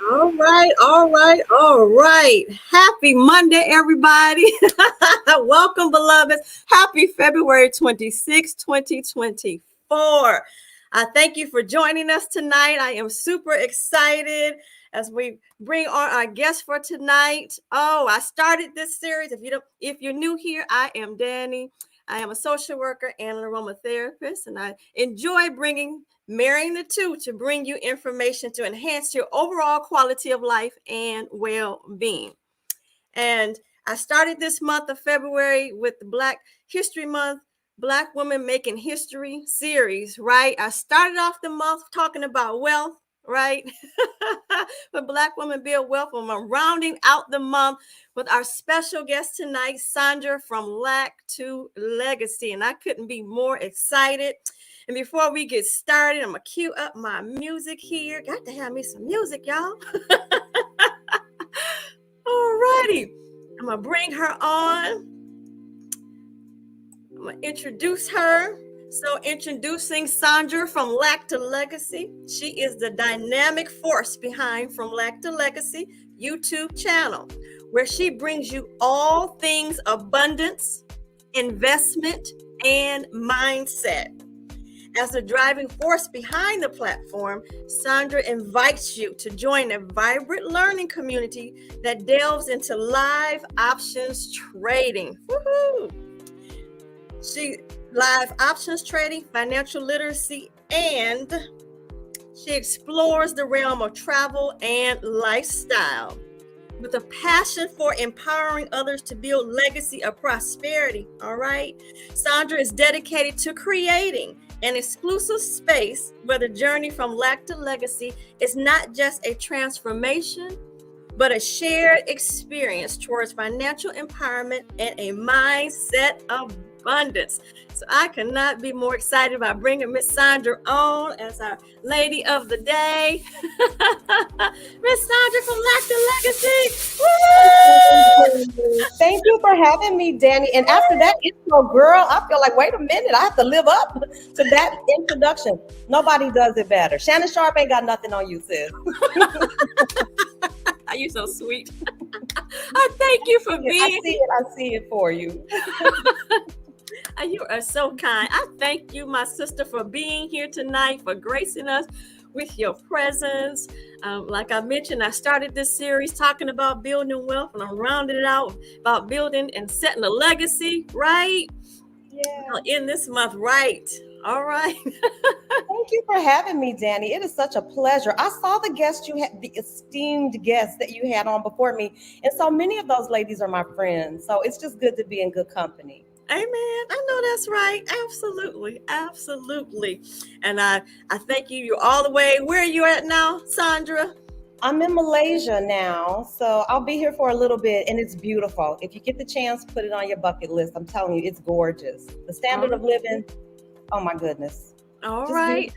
All right, all right, all right. Happy Monday, everybody. Welcome, beloveds. Happy February 26, 2024. Thank you for joining us tonight. I am super excited as we bring on our guest for tonight. Oh, I started this series. If you're new here, I am Danny. I am a social worker and an aromatherapist, and I enjoy marrying the two to bring you information to enhance your overall quality of life and well-being. And I started this month of February with the Black History Month, Black Women Making History series, right? I started off the month talking about wealth, right? When Black women build wealth, when I'm rounding out the month with our special guest tonight, Sandra from Lack to Legacy. And I couldn't be more excited. And before we get started, I'm going to cue up my music here. Got to have me some music, y'all. Alrighty. I'm going to bring her on. I'm going to introduce her. So, introducing Sondra from Lack to Legacy. She is the dynamic force behind From Lack to Legacy YouTube channel, where she brings you all things abundance, investment, and mindset. As the driving force behind the platform, Sandra invites you to join a vibrant learning community that delves into live options trading. Woohoo! Live options trading, financial literacy, and she explores the realm of travel and lifestyle. With a passion for empowering others to build legacy of prosperity, all right? Sondra is dedicated to creating an exclusive space where the journey from lack to legacy is not just a transformation, but a shared experience towards financial empowerment and a mindset of abundance. So I cannot be more excited about bringing Miss Sandra on as our lady of the day. Miss Sandra from Lack to Legacy. Woo! Thank you for having me, Danny. And after that intro, girl, I feel like, wait a minute, I have to live up to that introduction. Nobody does it better. Shannon Sharp ain't got nothing on you, sis. You're so sweet. I thank you for being. I see it for you. You are so kind. I thank you, my sister, for being here tonight, for gracing us with your presence. Like I mentioned, I started this series talking about building wealth, and I'm rounding it out about building and setting a legacy, right? Yeah. In this month, right? All right. Thank you for having me, Danny. It is such a pleasure. I saw the guests you had, the esteemed guests that you had on before me. And so many of those ladies are my friends. So it's just good to be in good company. Amen. I know that's right. Absolutely. Absolutely. And I thank you. You're all the way. Where are you at now, Sandra? I'm in Malaysia now, so I'll be here for a little bit, and it's beautiful. If you get the chance, put it on your bucket list. I'm telling you, it's gorgeous. The standard of living, oh my goodness. All right.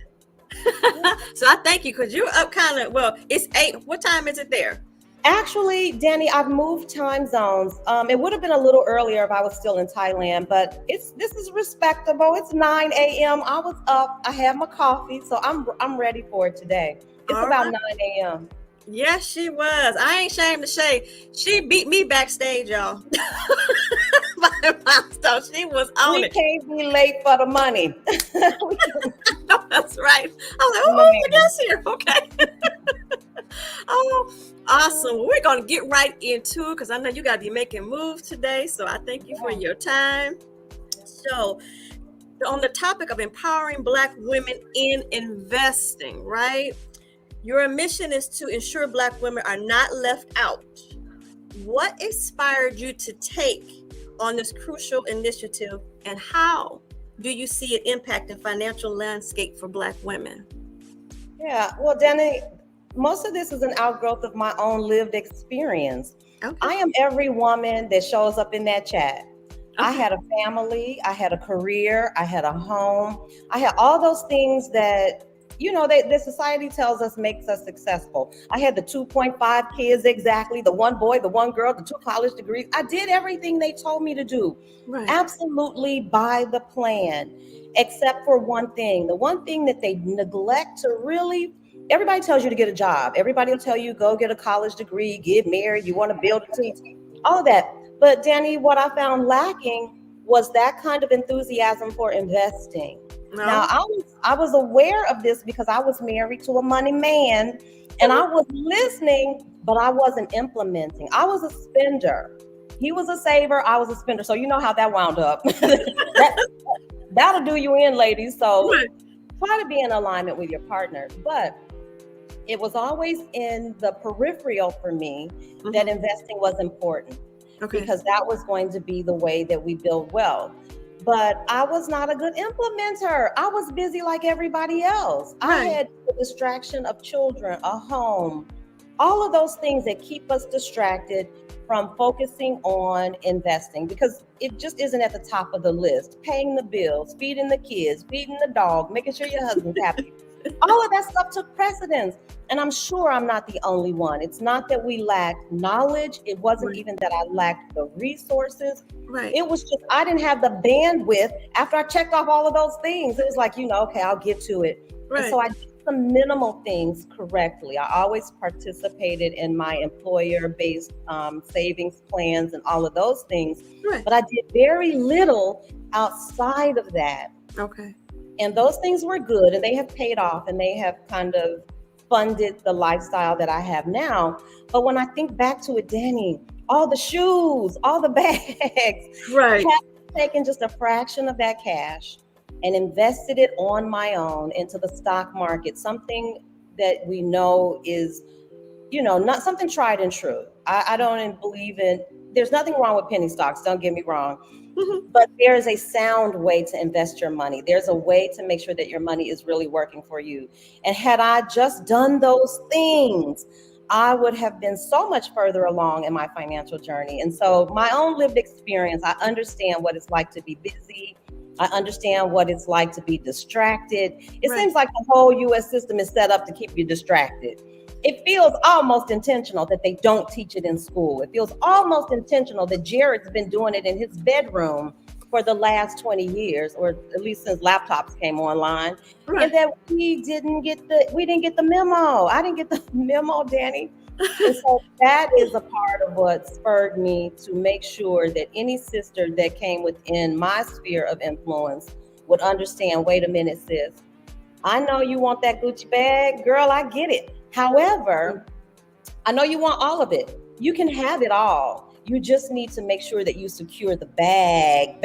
So I thank you, because you're up kind of, well, it's 8. What time is it there? Actually, Danny, I've moved time zones. It would have been a little earlier if I was still in Thailand, but this is respectable. It's 9 a.m. I was up. I had my coffee, so I'm ready for it today. It's all about right. 9 a.m. Yes, she was. I ain't ashamed to say she beat me backstage, y'all. So she was on it. We can't be late for the money. No, that's right. I was like, oh, my guest here. Okay. Oh, awesome. Well, we're going to get right into it, because I know you got to be making moves today. So I thank you for your time. So on the topic of empowering Black women in investing, right? Your mission is to ensure Black women are not left out. What inspired you to take on this crucial initiative, and how do you see it impacting financial landscape for Black women? Yeah, well, Danny, most of this is an outgrowth of my own lived experience. Okay. I am every woman that shows up in that chat. Okay. I had a family, I had a career, I had a home, I had all those things that, you know, the society tells us makes us successful. I had the 2.5 kids exactly, the 1 boy, the 1 girl, the 2 college degrees. I did everything they told me to do. Right. Absolutely by the plan, except for one thing. The one thing that they neglect to really, everybody tells you to get a job. Everybody will tell you, go get a college degree, get married, you want to build a team, all of that. But Danny, what I found lacking was that kind of enthusiasm for investing. No. Now, I was aware of this because I was married to a money man, and I was listening, but I wasn't implementing. I was a spender. He was a saver. I was a spender. So you know how that wound up. That'll do you in, ladies. So try to be in alignment with your partner. But it was always in the peripheral for me that investing was important, because that was going to be the way that we build wealth. but I was not a good implementer. I was busy like everybody else. I Right. had the distraction of children, a home, all of those things that keep us distracted from focusing on investing because it just isn't at the top of the list. Paying the bills, feeding the kids, feeding the dog, making sure your husband's happy. All of that stuff took precedence. And I'm sure I'm not the only one. It's not that we lacked knowledge. It wasn't Right. even that I lacked the resources. Right. It was just I didn't have the bandwidth after I checked off all of those things. It was like, okay, I'll get to it. And Right. so I did some minimal things correctly. I always participated in my employer-based savings plans and all of those things, Right. but I did very little outside of that. Okay. And those things were good and they have paid off and they have kind of funded the lifestyle that I have now. But when I think back to it, Danny, all the shoes, all the bags, Right. had I taken just a fraction of that cash and invested it on my own into the stock market, something that we know is, not something tried and true. I don't believe in, there's nothing wrong with penny stocks, don't get me wrong. Mhm. But there is a sound way to invest your money. There's a way to make sure that your money is really working for you. And had I just done those things, I would have been so much further along in my financial journey. And so, my own lived experience, I understand what it's like to be busy. I understand what it's like to be distracted. It Right. seems like the whole US system is set up to keep you distracted. It feels almost intentional that they don't teach it in school. It feels almost intentional that Jared's been doing it in his bedroom for the last 20 years, or at least since laptops came online, and Right. that we didn't get the memo. I didn't get the memo, Danny. And so that is a part of what spurred me to make sure that any sister that came within my sphere of influence would understand, wait a minute, sis. I know you want that Gucci bag, girl, I get it. However, I know you want all of it. You can have it all. You just need to make sure that you secure the bag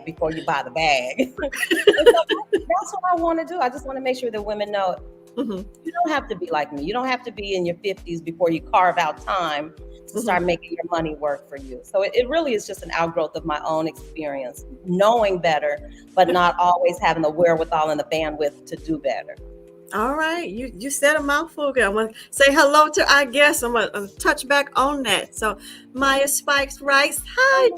before you buy the bag. And so that's what I want to do. I just want to make sure that women know Mhm. you don't have to be like me. You don't have to be in your 50s before you carve out time to Mhm. start making your money work for you. So it really is just an outgrowth of my own experience, knowing better, but not always having the wherewithal and the bandwidth to do better. All right, you said a mouthful. Girl. I'm gonna say hello to our guests. I'm gonna touch back on that. So, Maya Spikes writes, "Hi,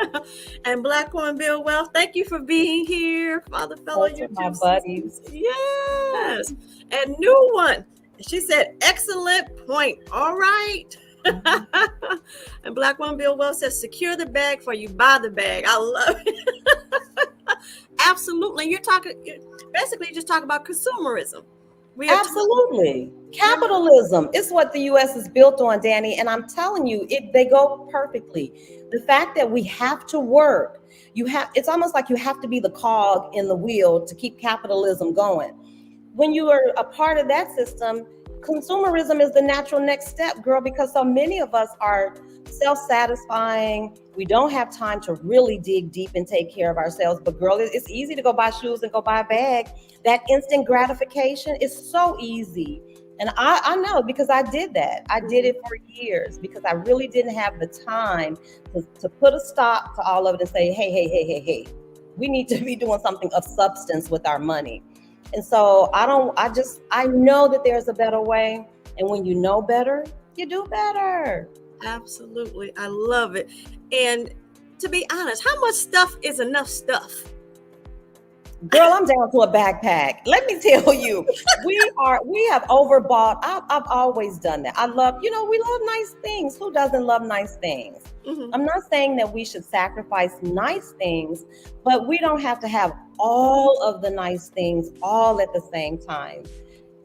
dear," and Black Woman Bill Wealth. Thank you for being here, Father Fellow Those are my YouTube buddies. sisters. Yes, and new one. She said, "Excellent point." All right. And Black Woman Bill Wealth says, "Secure the bag for you buy the bag." I love it. Absolutely. You're basically just talking about consumerism. We are talking, Absolutely. yeah, Capitalism is what the US is built on, Danny. And I'm telling you, they go perfectly. The fact that we have to work, it's almost like you have to be the cog in the wheel to keep capitalism going. When you are a part of that system, consumerism is the natural next step, girl, because so many of us are self-satisfying. We don't have time to really dig deep and take care of ourselves. But girl, it's easy to go buy shoes and go buy a bag. That instant gratification is so easy. And I know because I did that. I did it for years because I really didn't have the time to put a stop to all of it and say, hey, hey, hey, hey, hey, we need to be doing something of substance with our money. And so I know that there's a better way. And when you know better, you do better. absolutely. I love it. And to be honest, how much stuff is enough stuff? Girl, I'm down to a backpack. Let me tell you, we have overbought. I've always done that. We love nice things. Who doesn't love nice things? Mm-hmm. I'm not saying that we should sacrifice nice things, but we don't have to have all of the nice things all at the same time.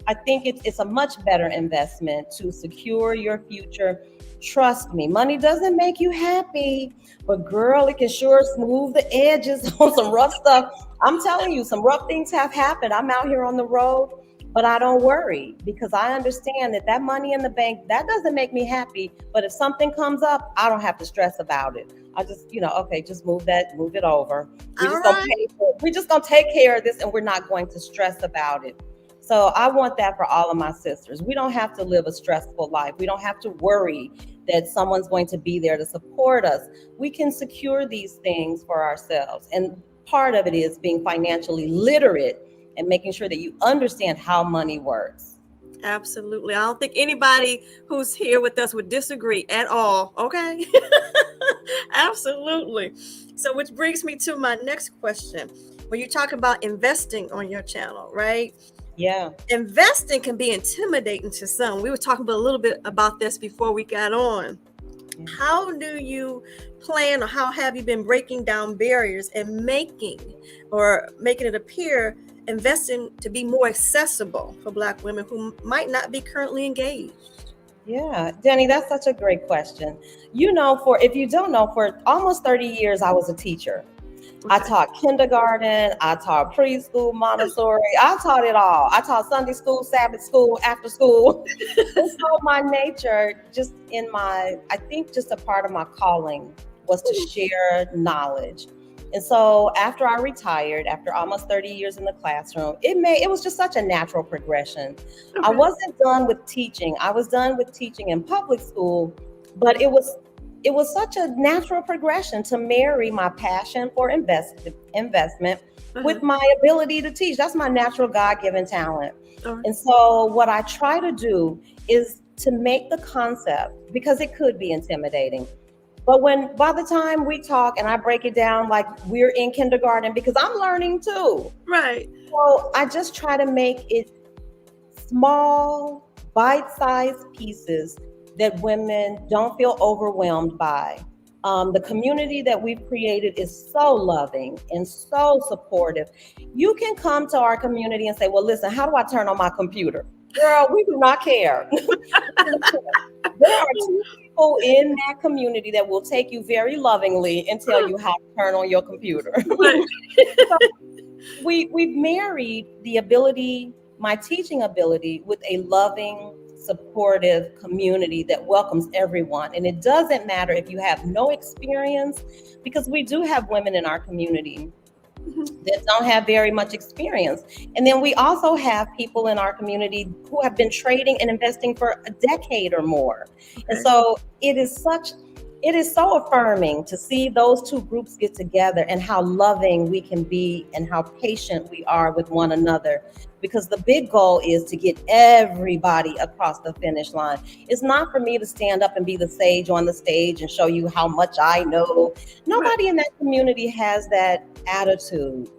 I think it's a much better investment to secure your future. Trust me, money doesn't make you happy, but girl, it can sure smooth the edges on some rough stuff. I'm telling you, some rough things have happened. I'm out here on the road, but I don't worry because I understand that money in the bank, that doesn't make me happy. But if something comes up, I don't have to stress about it. I just, okay, just move it over. All right. We're just gonna take care of this and we're not going to stress about it. So I want that for all of my sisters. We don't have to live a stressful life. We don't have to worry that someone's going to be there to support us. We can secure these things for ourselves. And part of it is being financially literate and making sure that you understand how money works. Absolutely. I don't think anybody who's here with us would disagree at all. Okay. Absolutely. So, which brings me to my next question. When you talk about investing on your channel, right? Yeah. Investing can be intimidating to some. We were talking a little bit about this before we got on. Yeah. How do you plan, or how have you been breaking down barriers and making it appear investing to be more accessible for Black women who might not be currently engaged? Yeah, Danny, that's such a great question. You know, for if you don't know, for almost 30 years, I was a teacher. I Okay. taught kindergarten, I taught preschool, Montessori, I taught it all. I taught Sunday school, Sabbath school, after school. And so my nature, just in my, I think just a part of my calling was to share knowledge. And so after I retired, after almost 30 years in the classroom, it was just such a natural progression. I Okay. wasn't done with teaching. I was done with teaching in public school, but it was such a natural progression to marry my passion for investment Uh-huh. with my ability to teach. That's my natural God-given talent. All right. And so what I try to do is to make the concept, because it could be intimidating. But when by the time we talk and I break it down like we're in kindergarten, because I'm learning too. Right. So I just try to make it small, bite-sized pieces that women don't feel overwhelmed by. The community that we've created is so loving and so supportive. You can come to our community and say, well, listen, how do I turn on my computer? Girl, we do not care. We do not care. There are two people in that community that will take you very lovingly and tell you how to turn on your computer. Right. So we've married the ability, my teaching ability, with a loving, supportive community that welcomes everyone. And it doesn't matter if you have no experience, because we do have women in our community that don't have very much experience. And then we also have people in our community who have been trading and investing for a decade or more. And Okay. so it is so affirming to see those two groups get together and how loving we can be and how patient we are with one another. Because the big goal is to get everybody across the finish line. It's not for me to stand up and be the sage on the stage and show you how much I know. Right. Nobody in that community has that attitude.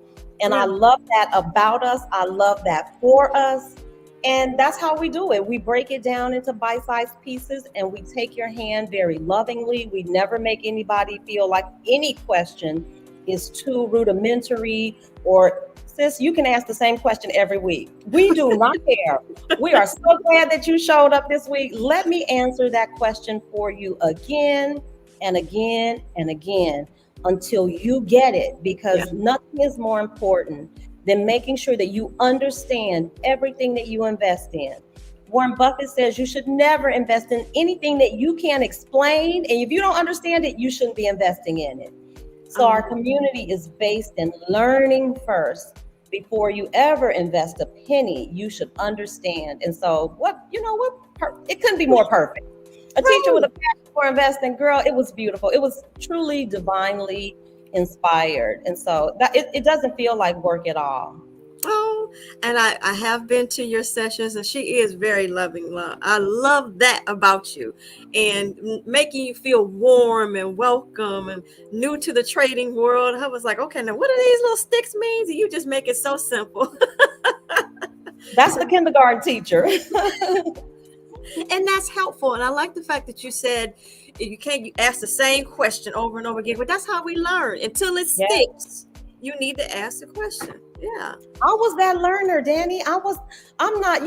And I Right. love that about us. I love that for us. And that's how we do it. We break it down into bite sized pieces and we take your hand very lovingly. We never make anybody feel like any question is too rudimentary or, sis, you can ask the same question every week. We do not care. We are so glad that you showed up this week. Let me answer that question for you again and again and again until you get it, Yeah. because nothing is more important than making sure that you understand everything that you invest in. Warren Buffett says you should never invest in anything that you can't explain. And if you don't understand it, you shouldn't be investing in it. So our community is based in learning first. Before you ever invest a penny, you should understand. And so it couldn't be more perfect. A teacher with Right. a passion for investing, girl, it was beautiful. It was truly divinely inspired. And so it doesn't feel like work at all. Oh, and I have been to your sessions, and she is very loving. I love that about you, and making you feel warm and welcome and new to the trading world. I was like, okay, now what do these little sticks mean? And you just make it so simple. That's the kindergarten teacher. And that's helpful. And I like the fact that you said you can't ask the same question over and over again, but that's how we learn. Until it Yeah. sticks, you need to ask the question. Yeah. I was that learner, Danny. I'm not,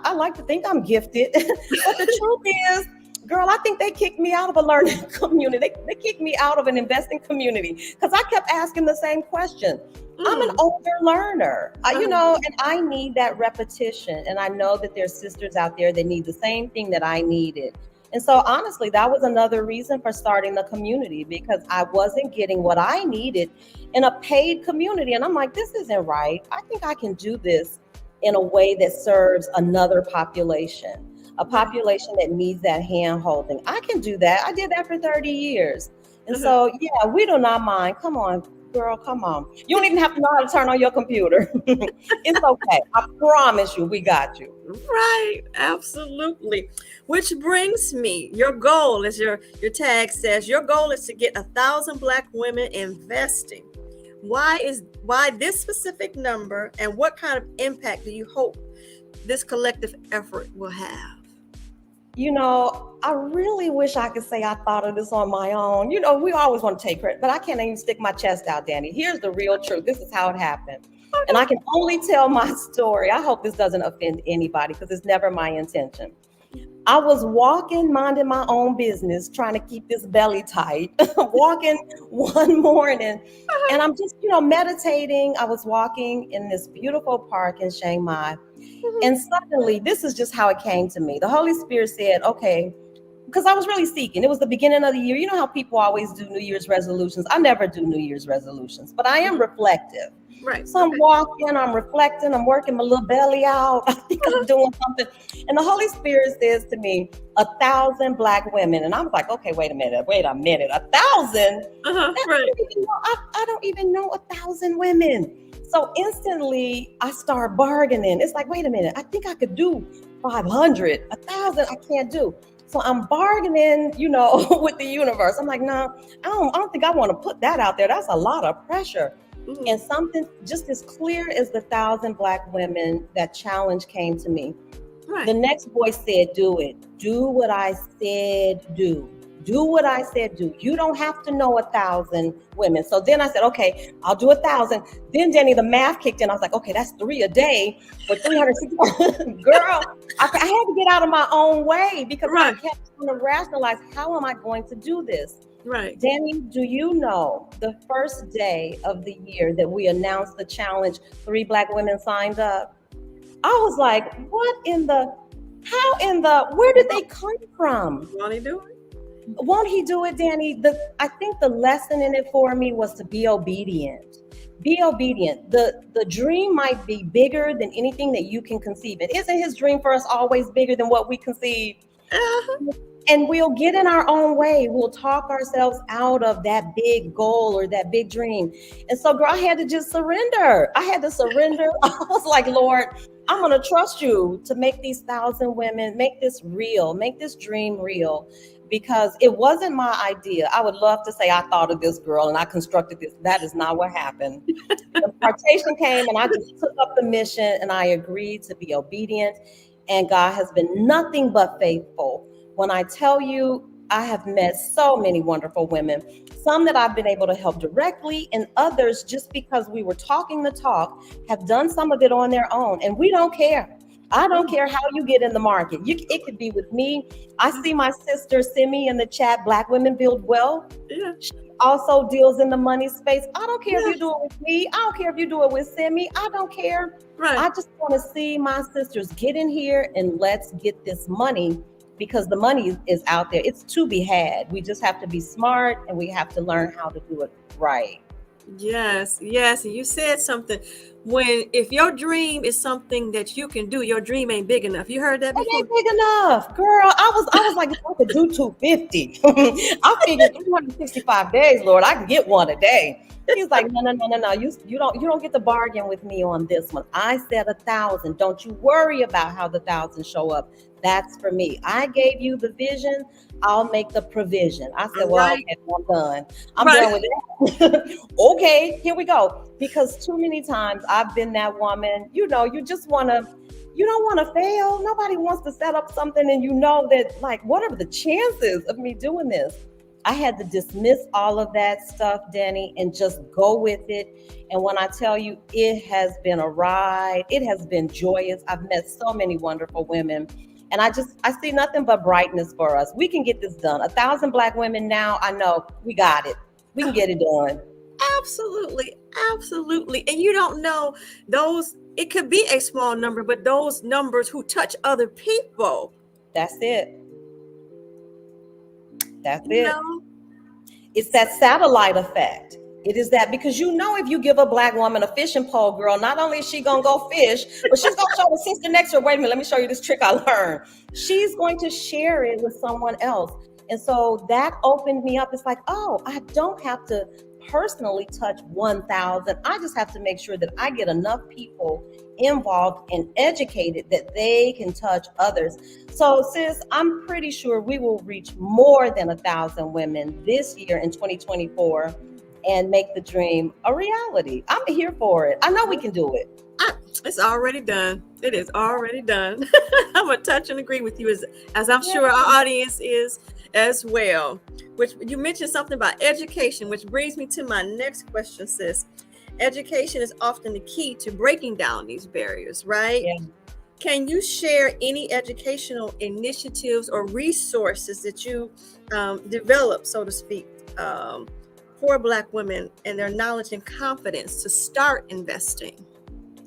I like to think I'm gifted. But the truth is, girl, I think they kicked me out of a learning community. They kicked me out of an investing community because I kept asking the same question. I'm an older learner, and I need that repetition. And I know that there's sisters out there that need the same thing that I needed. And so honestly, that was another reason for starting the community, because I wasn't getting what I needed in a paid community. And I'm like, this isn't right. I think I can do this in a way that serves another population, a population that needs that hand holding. I can do that. I did that for 30 years. And so, yeah, we do not mind. Come on, girl, come on. You don't even have to know how to turn on your computer. It's okay. I promise you, we got you. Right, absolutely. Which brings me, your goal, as your tag says, your goal is to get 1,000 Black women investing. Why this specific number, and what kind of impact do you hope this collective effort will have? You know, I really wish I could say I thought of this on my own. You know, we always want to take credit, but I can't even stick my chest out, Danny. Here's the real truth. This is how it happened. And I can only tell my story. I hope this doesn't offend anybody because it's never my intention. I was walking, minding my own business, trying to keep this belly tight, walking one morning. And I'm just, meditating. I was walking in this beautiful park in Chiang Mai. And suddenly, this is just how it came to me. The Holy Spirit said, okay, because I was really seeking. It was the beginning of the year. You know how people always do New Year's resolutions? I never do New Year's resolutions, but I am reflective. Right. So I'm walking, I'm reflecting, I'm working my little belly out. I think I'm doing something. And the Holy Spirit says to me, 1,000 Black women. And I was like, okay, wait a minute. 1,000? Right. I don't even know 1,000 women. So instantly I start bargaining. It's like, wait a minute, I think I could do 500, 1,000, I can't do. So I'm bargaining, with the universe. I'm like, no, I don't think I want to put that out there. That's a lot of pressure. And something just as clear as the 1,000 Black women, that challenge came to me. Right. The next voice said, do it. Do what I said do. Do what I said do. You don't have to know 1,000 women. So then I said, okay, I'll do 1,000. Then, Jenny, the math kicked in. I was like, okay, that's 3 a day for 360. Girl, I had to get out of my own way because I kept trying to rationalize, how am I going to do this? Right. Danny, do you know the first day of the year that we announced the challenge, 3 Black women signed up? I was like, where did they come from? Won't he do it? Won't he do it, Danny? I think the lesson in it for me was to be obedient. Be obedient. The dream might be bigger than anything that you can conceive. And isn't his dream for us always bigger than what we conceive? And we'll get in our own way. We'll talk ourselves out of that big goal or that big dream. And so, girl, I had to just surrender. I was like, Lord, I'm going to trust you to make these 1,000 women, make this real, make this dream real. Because it wasn't my idea. I would love to say I thought of this, girl, and I constructed this. That is not what happened. The impartation came, and I just took up the mission, and I agreed to be obedient. And God has been nothing but faithful. When I tell you, I have met so many wonderful women, some that I've been able to help directly, and others just because we were talking the talk, have done some of it on their own, and we don't care. I don't care how you get in the market. It could be with me. I see my sister Simi in the chat, Black Women Build Wealth. Yeah. She also deals in the money space. I don't care if you do it with me. I don't care if you do it with Simi. I don't care. Right. I just want to see my sisters get in here and let's get this money, because the money is out there. It's to be had. We just have to be smart, and we have to learn how to do it right. Yes. And you said something. If your dream is something that you can do, your dream ain't big enough. You heard that before? It ain't big enough, girl. I was like, if I could do 250, I figured 365 days, Lord, I can get one a day. He's like, no. You don't get the bargain with me on this one. I said 1,000. Don't you worry about how the 1,000 show up. That's for me. I gave you the vision. I'll make the provision. I said, well, okay, I'm done. I'm done with it. Okay, here we go. Because too many times I've been that woman, you don't want to fail. Nobody wants to set up something and that, like, what are the chances of me doing this? I had to dismiss all of that stuff, Danny, and just go with it. And when I tell you, it has been a ride. It has been joyous. I've met so many wonderful women. And I see nothing but brightness for us. We can get this done. 1,000 Black women now, I know we got it. We can get it done. Absolutely. And you don't know it could be a small number, but those numbers who touch other people. That's it. It's that satellite effect. It is that, because if you give a Black woman a fishing pole, girl, not only is she gonna go fish, but she's gonna show the sister next to her, wait a minute, let me show you this trick I learned. She's going to share it with someone else. And so that opened me up. It's like, oh, I don't have to personally touch 1,000. I just have to make sure that I get enough people involved and educated that they can touch others. So sis, I'm pretty sure we will reach more than 1,000 women this year in 2024 and make the dream a reality. I'm here for it. I know we can do it. It's already done. It is already done. I'm going to touch and agree with you, as I'm sure our audience is as well. Which you mentioned something about education, which brings me to my next question, sis. Education is often the key to breaking down these barriers, right? Yeah. Can you share any educational initiatives or resources that you developed, so to speak, for Black women and their knowledge and confidence to start investing?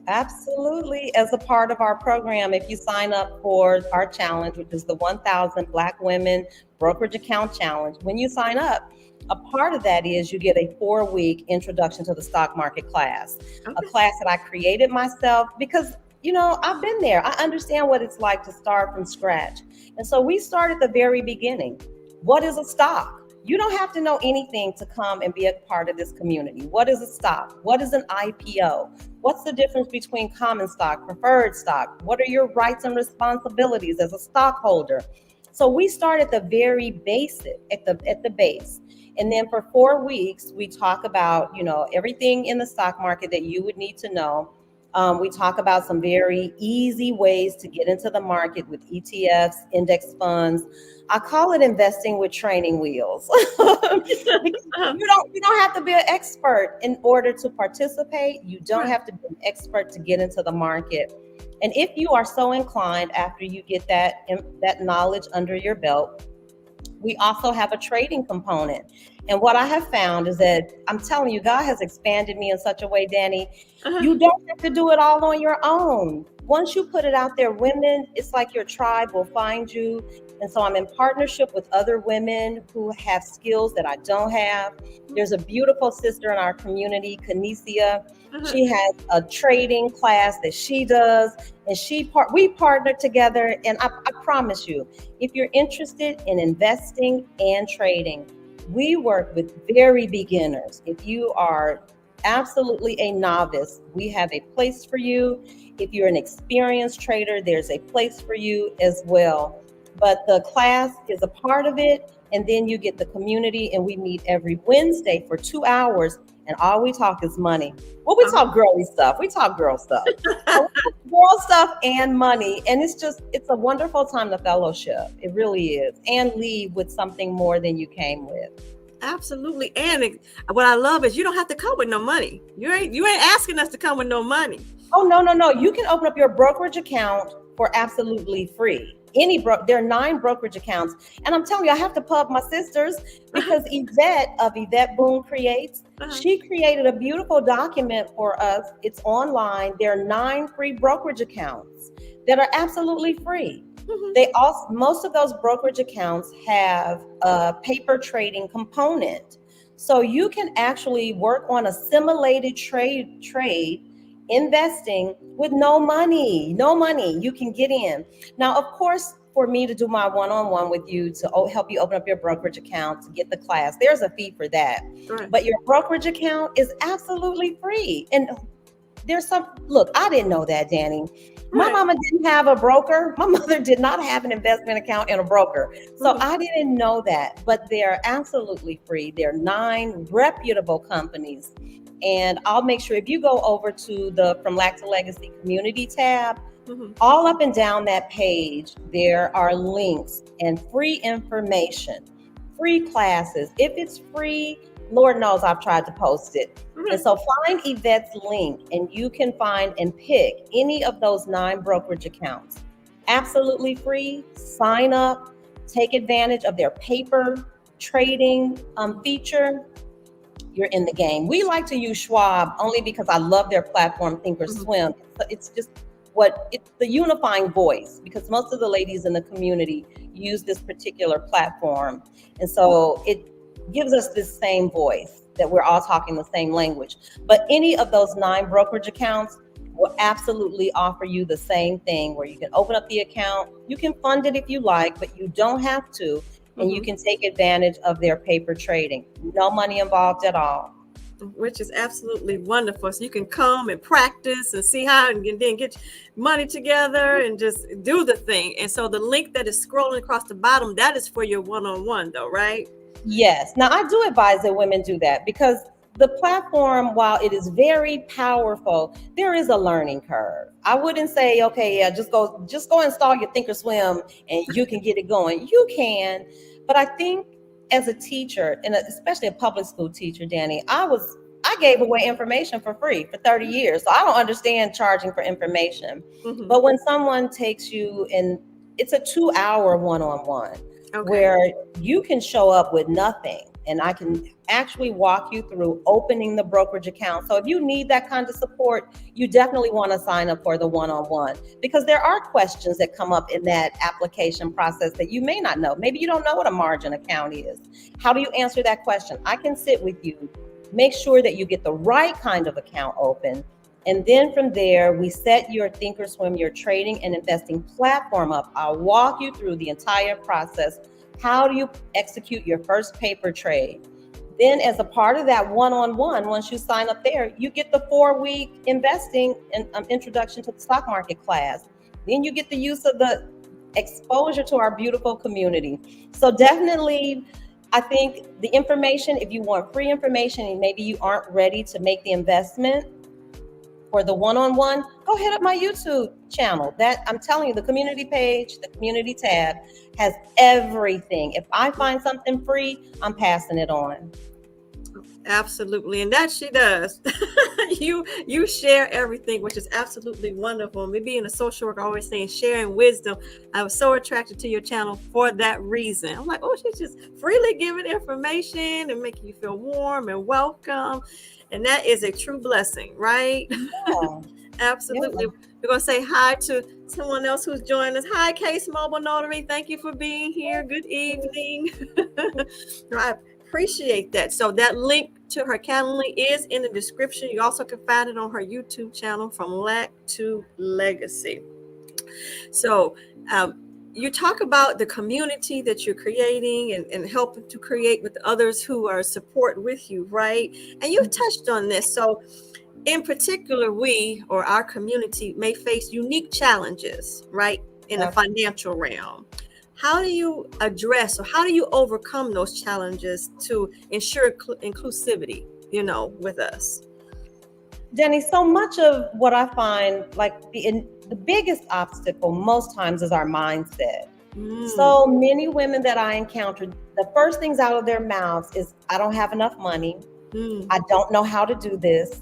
Absolutely. As a part of our program, if you sign up for our challenge, which is the 1,000 Black Women Brokerage Account Challenge, when you sign up, a part of that is you get a 4-week introduction to the stock market class, a class that I created myself because, I've been there. I understand what it's like to start from scratch. And so we start at the very beginning. What is a stock? You don't have to know anything to come and be a part of this community. What is a stock? What is an IPO? What's the difference between common stock, preferred stock? What are your rights and responsibilities as a stockholder? So we start at the very basic, at the base. And then for 4 weeks, we talk about, everything in the stock market that you would need to know. We talk about some very easy ways to get into the market with ETFs, index funds. I call it investing with training wheels. You don't have to be an expert in order to participate. You don't have to be an expert to get into the market. And if you are so inclined, after you get that knowledge under your belt, we also have a trading component. And what I have found is that, I'm telling you, God has expanded me in such a way, Danny, you don't have to do it all on your own. Once you put it out there, women, it's like your tribe will find you. And so I'm in partnership with other women who have skills that I don't have. There's a beautiful sister in our community, Canisia. She has a trading class that she does, and we partner together. And I promise you, if you're interested in investing and trading, we work with very beginners. If you are absolutely a novice, we have a place for you. If you're an experienced trader, there's a place for you as well. But the class is a part of it. And then you get the community, and we meet every Wednesday for 2 hours. And all we talk is money. Well, we talk girly stuff. We talk girl stuff. Girl stuff and money. And it's a wonderful time to fellowship. It really is. And leave with something more than you came with. Absolutely. And what I love is you don't have to come with no money. You ain't asking us to come with no money. Oh, no. You can open up your brokerage account for absolutely free. There are 9 brokerage accounts. And I'm telling you, I have to pub my sisters because Yvette of Yvette Boone Creates, she created a beautiful document for us. It's online. There are 9 free brokerage accounts that are absolutely free. Most of those brokerage accounts have a paper trading component. So you can actually work on a simulated trade investing with no money. You can get in. Now, of course, for me to do my one-on-one with you to help you open up your brokerage account to get the class, there's a fee for that. Right. But your brokerage account is absolutely free. And look, I didn't know that, Danny. My mama didn't have a broker. My mother did not have an investment account and a broker. So I didn't know that, but they're absolutely free. There are 9 reputable companies. And I'll make sure if you go over to the From Lack to Legacy community tab, all up and down that page, there are links and free information, free classes. If it's free, Lord knows I've tried to post it. And so find Yvette's link and you can find and pick any of those 9 brokerage accounts. Absolutely free. Sign up, take advantage of their paper trading feature. You're in the game. We like to use Schwab only because I love their platform, Thinkorswim. It's just it's the unifying voice, because most of the ladies in the community use this particular platform. And so it gives us this same voice. that we're all talking the same language. But any of those 9 brokerage accounts will absolutely offer you the same thing, where you can open up the account, you can fund it if you like, but you don't have to, and you can take advantage of their paper trading. No money involved at all. Which is absolutely wonderful. So you can come and practice and see how, and then get money together and just do the thing. And so the link that is scrolling across the bottom, that is for your one-on-one though, right? Yes. Now, I do advise that women do that, because the platform, while it is very powerful, there is a learning curve. I wouldn't say, okay, yeah, just go install your Thinkorswim and you can get it going. You can, but I think as a teacher, and especially a public school teacher, Danny, I gave away information for free for 30 years. So I don't understand charging for information. But when someone takes you, and it's a 2-hour one-on-one, where you can show up with nothing, and I can actually walk you through opening the brokerage account. So if you need that kind of support, you definitely want to sign up for the one-on-one, because there are questions that come up in that application process that you may not know. Maybe you don't know what a margin account is. How do you answer that question? I can sit with you, make sure that you get the right kind of account open. And then from there, we set your Thinkorswim, your trading and investing platform up. I'll walk you through the entire process. How do you execute your first paper trade? Then, as a part of that one-on-one, once you sign up there, you get the 4-week investing and introduction to the stock market class. Then you get the use of the exposure to our beautiful community. So definitely, I think the information, if you want free information and maybe you aren't ready to make the investment for the one-on-one, go hit up my YouTube channel. That, I'm telling you, the community page, the community tab has everything. If I find something free, I'm passing it on. Absolutely. And that she does. you share everything, which is absolutely wonderful. Me being a social worker, always saying sharing wisdom. I was so attracted to your channel for that reason. I'm like, oh, she's just freely giving information and making you feel warm and welcome. And that is a true blessing, right? Yeah. Absolutely. Yeah. We're going to say hi to someone else who's joined us. Hi, Case Mobile Notary. Thank you for being here. Good evening. I appreciate that. So that link to her Calendly is in the description. You also can find it on her YouTube channel, From Lack to Legacy. So you talk about the community that you're creating and helping to create with others who are support with you, right? And you've touched on this. So in particular, we or our community may face unique challenges, right, in the financial realm. How do you address, or how do you overcome those challenges to ensure inclusivity, with us? Jenny, so much of what I find, like the biggest obstacle most times is our mindset. So many women that I encountered, the first things out of their mouths is, I don't have enough money. I don't know how to do this.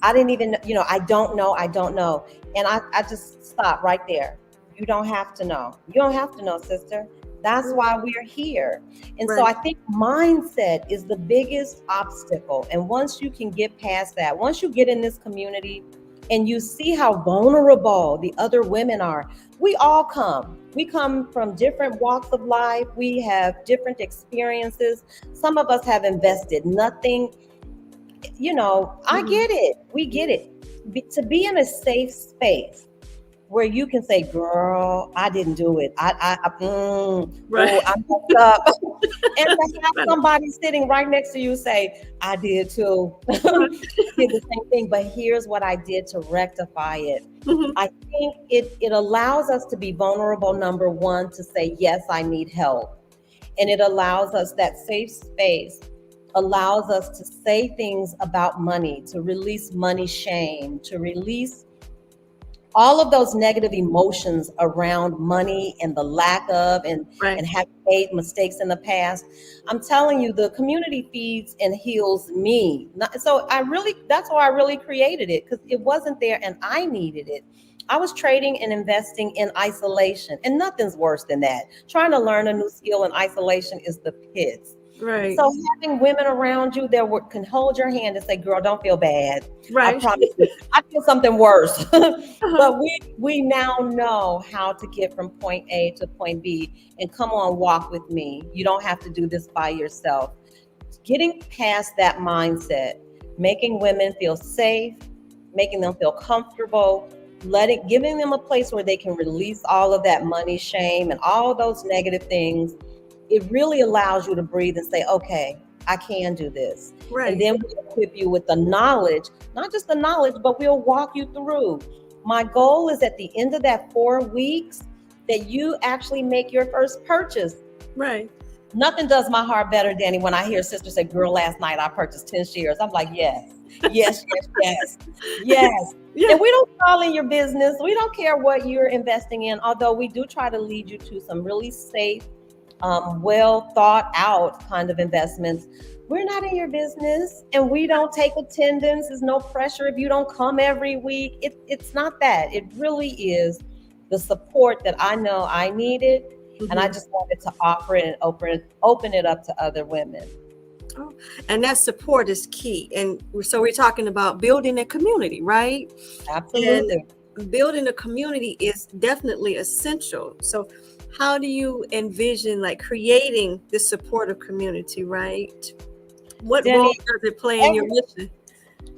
I didn't even, I don't know. And I just stop right there. You don't have to know. You don't have to know, sister. That's why we're here. And so I think mindset is the biggest obstacle. And once you can get past that, once you get in this community and you see how vulnerable the other women are, we all come. We come from different walks of life. We have different experiences. Some of us have invested nothing. I get it. We get it. To be in a safe space where you can say, girl, I didn't do it. I messed up. And to have somebody sitting right next to you say, I did too. Did the same thing, but here's what I did to rectify it. I think it allows us to be vulnerable, number one, to say, yes, I need help. And it allows us, that safe space allows us to say things about money, to release money shame, to release all of those negative emotions around money and the lack of, and having made mistakes in the past. I'm telling you, the community feeds and heals me. So that's why I really created it, because it wasn't there and I needed it. I was trading and investing in isolation, and nothing's worse than that. Trying to learn a new skill in isolation is the pits. Right. So having women around you that can hold your hand and say, girl, don't feel bad. Right. I promise you, I feel something worse. But we now know how to get from point A to point B, and come on, walk with me. You don't have to do this by yourself. getting past that mindset, making women feel safe, making them feel comfortable, giving them a place where they can release all of that money shame and all those negative things. It really allows you to breathe and say, okay, I can do this. Right. And then we equip you with the knowledge, not just the knowledge, but we'll walk you through. My goal is at the end of that 4 weeks that you actually make your first purchase. Right. Nothing does my heart better, Danny, when I hear sisters say, girl, last night I purchased 10 shares. I'm like, yes, yes, yes, yes, yes. Yeah. And we don't call in your business. We don't care what you're investing in, although we do try to lead you to some really safe, well thought out kind of investments. We're not in your business, and we don't take attendance. There's no pressure if you don't come every week. It's not that. It really is the support that I know I needed. Mm-hmm. And I just wanted to offer it and open it up to other women. Oh, and that support is key. And so we're talking about building a community, right? Absolutely. And building a community is definitely essential. So how do you envision like creating this supportive community, right? What role does it play in your mission?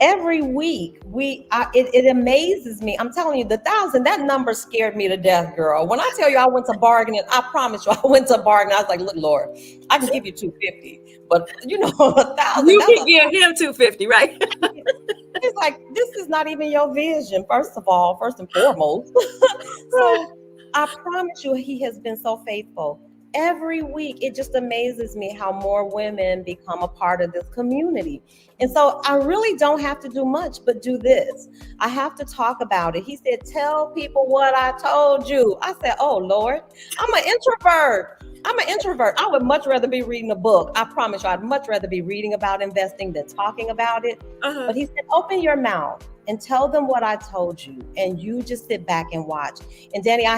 Every week, it amazes me. I'm telling you, that number scared me to death, girl. When I tell you I went to bargaining, I promise you, I went to bargaining. I was like, look, Lord, I can give you $250, but you know, 1,000. You can give him $250, right? It's like, this is not even your vision. First and foremost. So I promise you, he has been so faithful. Every week, it just amazes me how more women become a part of this community. And so I really don't have to do much, but do this. I have to talk about it. He said, tell people what I told you. I said, oh, Lord, I'm an introvert. I would much rather be reading a book. I promise you, I'd much rather be reading about investing than talking about it. Uh-huh. But he said, open your mouth and tell them what I told you, and you just sit back and watch. And Danny, I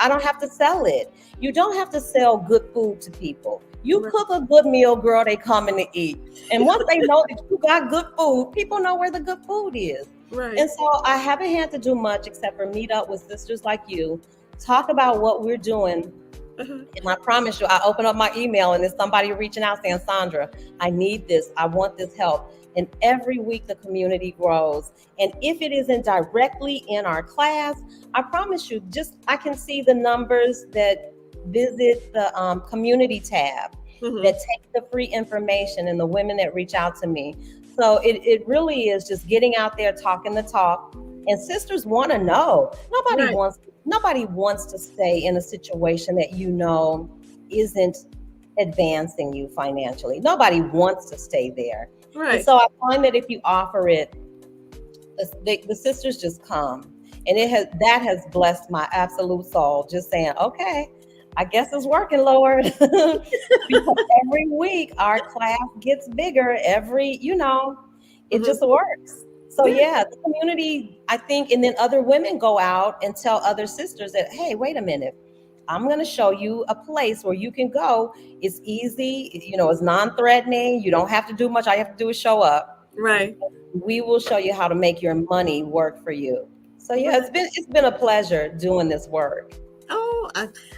don't have to sell it. You don't have to sell good food to people. You cook a good meal, girl, they come in to eat. And once they know that you got good food, people know where the good food is. Right. And so I haven't had to do much except for meet up with sisters like you, talk about what we're doing. Uh-huh. And I promise you, I open up my email and there's somebody reaching out saying, Sandra, I need this. I want this help. And every week the community grows. And if it isn't directly in our class, I promise you, I can see the numbers that visit the community tab, mm-hmm. that take the free information, and the women that reach out to me. So it really is just getting out there, talking the talk. And sisters want to know. Nobody wants to stay in a situation that you know isn't advancing you financially. Nobody wants to stay there. Right. And so I find that if you offer it, the sisters just come, and that has blessed my absolute soul. Just saying, okay, I guess it's working, Lord. Because every week our class gets bigger. It mm-hmm. just works. So yeah, the community, I think, and then other women go out and tell other sisters that, hey, wait a minute. I'm going to show you a place where you can go. It's easy. It's non-threatening. You don't have to do much. All you have to do is show up. Right. We will show you how to make your money work for you. So yeah, it's been a pleasure doing this work. Oh,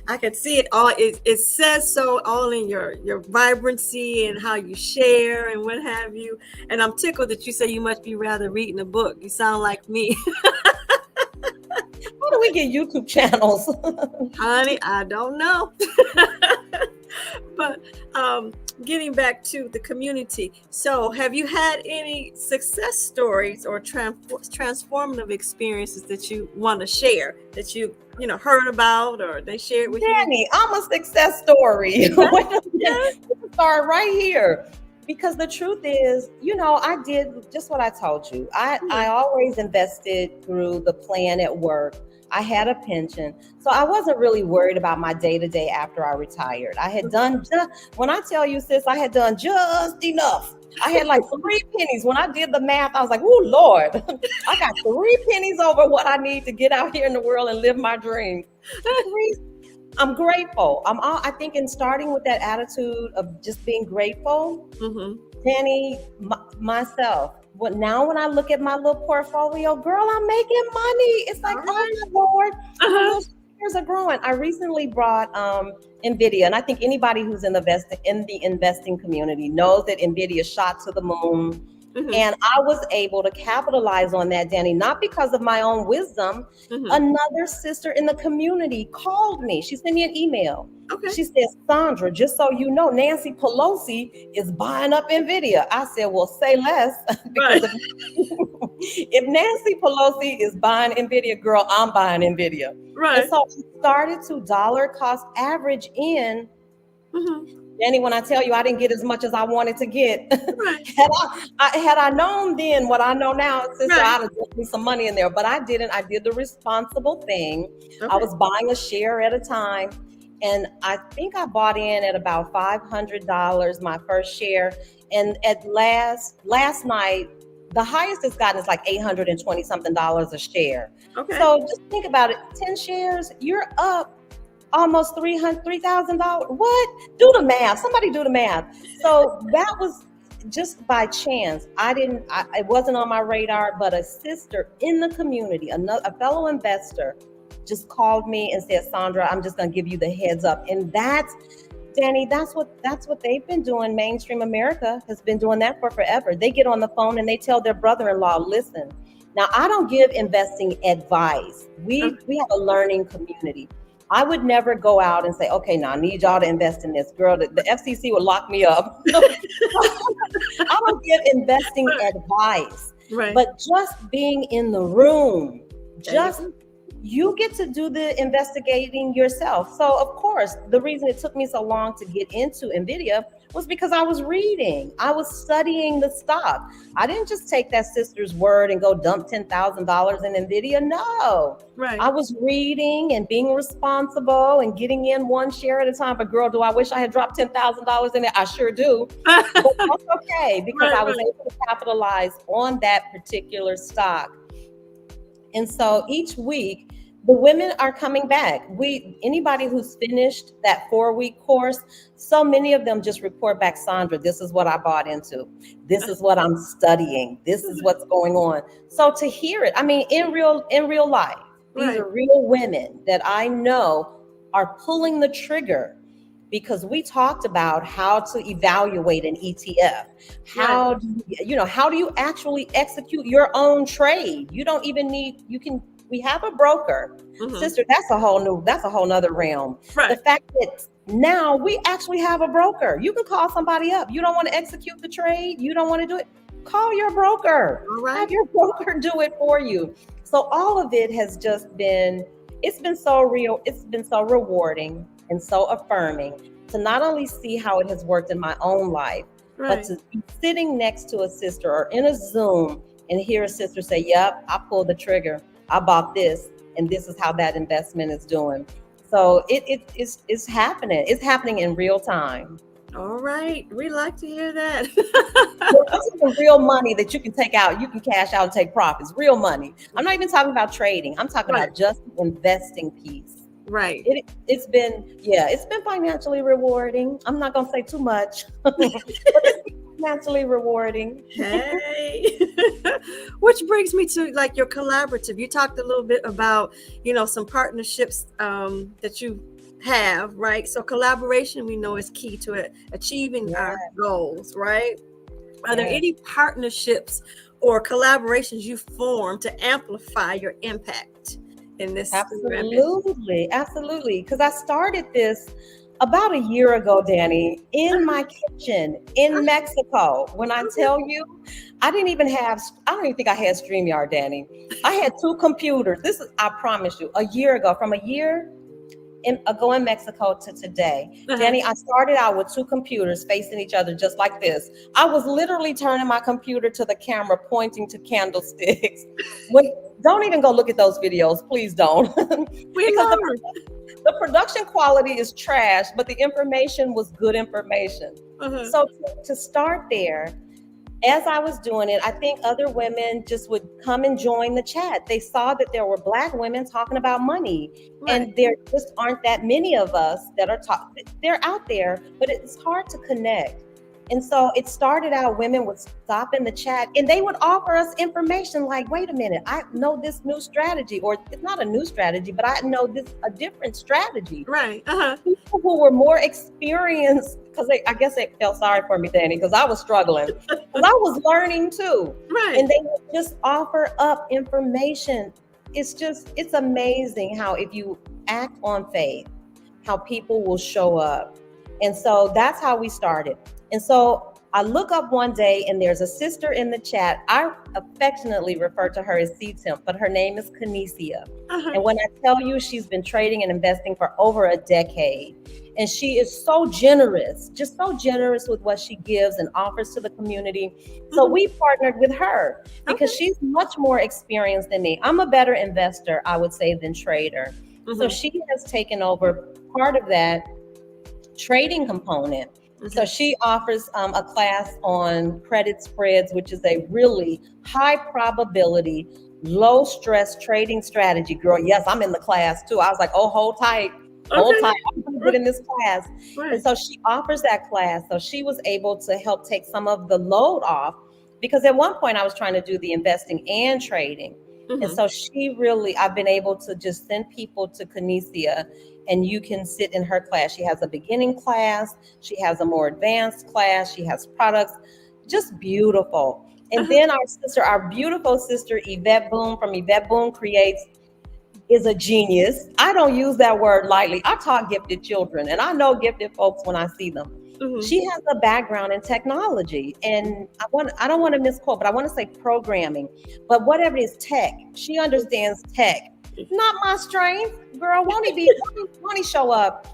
I can see it all. It says so all in your vibrancy and how you share and what have you. And I'm tickled that you say you must be rather reading a book. You sound like me. How do we get YouTube channels? Honey, I don't know. But getting back to the community. So have you had any success stories or transformative experiences that you want to share, that you heard about or they shared with Danny, you? I'm a success story. We can start right here. Because the truth is, I did just what I told you. I always invested through the plan at work. I had a pension. So I wasn't really worried about my day-to-day after I retired. I had done, when I tell you, sis, I had done just enough. I had like 3 pennies. When I did the math, I was like, oh, Lord, I got 3 pennies over what I need to get out here in the world and live my dreams. I'm grateful. I think in starting with that attitude of just being grateful, mm-hmm. Danny, myself, now when I look at my little portfolio, girl, I'm making money. It's like, oh my Lord, uh-huh. shares are growing. I recently brought Nvidia, and I think anybody who's in the investing community knows that Nvidia shot to the moon. Mm-hmm. And I was able to capitalize on that, Danny, not because of my own wisdom. Mm-hmm. Another sister in the community called me. She sent me an email. Okay. She said, Sandra, just so you know, Nancy Pelosi is buying up Nvidia. I said, well, say less, because Right. if Nancy Pelosi is buying Nvidia, girl, I'm buying Nvidia. And Right. so I started to dollar cost average in. Mm-hmm. Danny, when I tell you I didn't get as much as I wanted to get, Right. had I known then what I know now, sister, Right. I'd have put me some money in there. But I didn't. I did the responsible thing. I Okay. was buying a share at a time. And I think I bought in at about $500, my first share. And at last night, the highest it's gotten is like $820 something a share. Okay. So just think about it. 10 shares, you're up almost $3,000. What? Do the math. Somebody do the math. So that was just by chance. It wasn't on my radar, but a sister in the community, a fellow investor, just called me and said, Sandra, I'm just going to give you the heads up. And that's, Danny, that's what they've been doing. Mainstream America has been doing that for forever. They get on the phone and they tell their brother-in-law, listen, now I don't give investing advice. We have a learning community. I would never go out and say, okay, now I need y'all to invest in this. Girl, the FCC would lock me up. I don't give investing advice. Right. But just being in the room, you get to do the investigating yourself. So, of course, the reason it took me so long to get into NVIDIA was because I was reading. I was studying the stock. I didn't just take that sister's word and go dump $10,000 in NVIDIA. No. Right. I was reading and being responsible and getting in one share at a time. But girl, do I wish I had dropped $10,000 in it? I sure do. But that's okay, because I was able to capitalize on that particular stock. And so each week, the women are coming back. Anybody who's finished that 4-week course, so many of them just report back, Sondra, this is what I bought into. This is what I'm studying. This is what's going on. So to hear it, I mean, in real life, these are real women that I know are pulling the trigger, because we talked about how to evaluate an ETF. How do you actually execute your own trade? You don't even need, we have a broker. Sister, that's a whole nother realm. Right. The fact that now we actually have a broker. You can call somebody up. You don't want to execute the trade. You don't want to do it. Call your broker. All right. Have your broker do it for you. So all of it has just been, it's been so real. It's been so rewarding and so affirming to not only see how it has worked in my own life, but to be sitting next to a sister or in a Zoom and hear a sister say, yep, I pulled the trigger. I bought this, and this is how that investment is doing. So it's happening. It's happening in real time. All right. We like to hear that. This is the real money that you can take out. You can cash out and take profits. Real money. I'm not even talking about trading. I'm talking about just the investing piece. Right. It's been financially rewarding. I'm not going to say too much, but it's been financially rewarding. Hey. Which brings me to like your collaborative. You talked a little bit about, some partnerships that you have, right? So collaboration, we know, is key to achieving our goals, right? Are there any partnerships or collaborations you form to amplify your impact in this? Absolutely. Because I started this about a year ago, Danny, in my kitchen in Mexico. When I tell you, I don't even think I had StreamYard, Danny. I had 2 computers. I promise you, a year ago, from a year ago in Mexico to today. Danny, I started out with 2 computers facing each other just like this. I was literally turning my computer to the camera, pointing to candlesticks. Don't even go look at those videos. Please don't. Because the production quality is trash, but the information was good information. So to start there, as I was doing it, I think other women just would come and join the chat. They saw that there were Black women talking about money, and there just aren't that many of us that are they're out there, but it's hard to connect. And so it started out, women would stop in the chat and they would offer us information like, wait a minute, I know this new strategy, or it's not a new strategy, but I know this a different strategy. Right. People who were more experienced, because I guess they felt sorry for me, Danny, because I was struggling, because I was learning too. Right. And they would just offer up information. It's amazing how if you act on faith, how people will show up. And so that's how we started. And so I look up one day and there's a sister in the chat. I affectionately refer to her as C-Temp, but her name is Kinesia. And when I tell you she's been trading and investing for over a decade, and she is so generous, just so generous with what she gives and offers to the community. So we partnered with her because she's much more experienced than me. I'm a better investor, I would say, than trader. So she has taken over part of that trading component. So she offers a class on credit spreads, which is a really high probability, low stress trading strategy. Girl, yes, I'm in the class too. I was like, oh, hold tight. Hold tight. I'm going to get in this class. Right. And so she offers that class. So she was able to help take some of the load off, because at one point I was trying to do the investing and trading. And so I've been able to just send people to Kinesia, and you can sit in her class. She has a beginning class. She has a more advanced class. She has products, just beautiful. And then our beautiful sister, Yvette Boone from Yvette Boone Creates, is a genius. I don't use that word lightly. I taught gifted children, and I know gifted folks when I see them. She has a background in technology, and I don't want to misquote, but I want to say programming, but whatever it is, tech. She understands tech. Not my strength, girl. Won't he show up?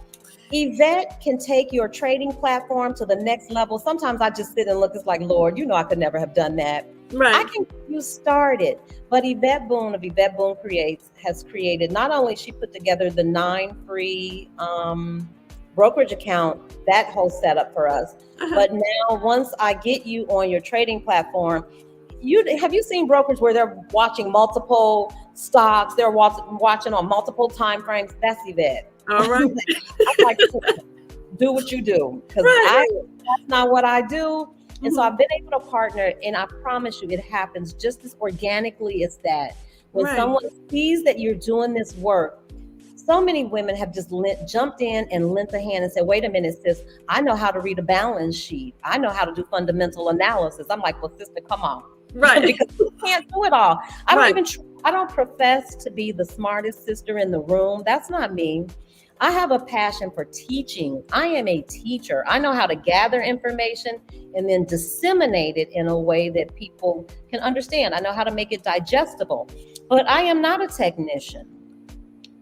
Yvette can take your trading platform to the next level. Sometimes I just sit and look. It's like, Lord, I could never have done that. Right. I can get you started. But Yvette Boone of Yvette Boone Creates has created, not only she put together the 9 free brokerage account, that whole setup for us. But now once I get you on your trading platform, have you seen brokers where they're watching multiple stocks, they're watching on multiple time frames? That's Yvette. All right. I'm like, do what you do, because that's not what I do. And so I've been able to partner, and I promise you it happens just as organically as that. When someone sees that you're doing this work, so many women have just jumped in and lent a hand and said, wait a minute, sis, I know how to read a balance sheet. I know how to do fundamental analysis. I'm like, well, sister, come on. Right. Because you can't do it all. I don't profess to be the smartest sister in the room. That's not me. I have a passion for teaching. I am a teacher. I know how to gather information and then disseminate it in a way that people can understand. I know how to make it digestible, but I am not a technician.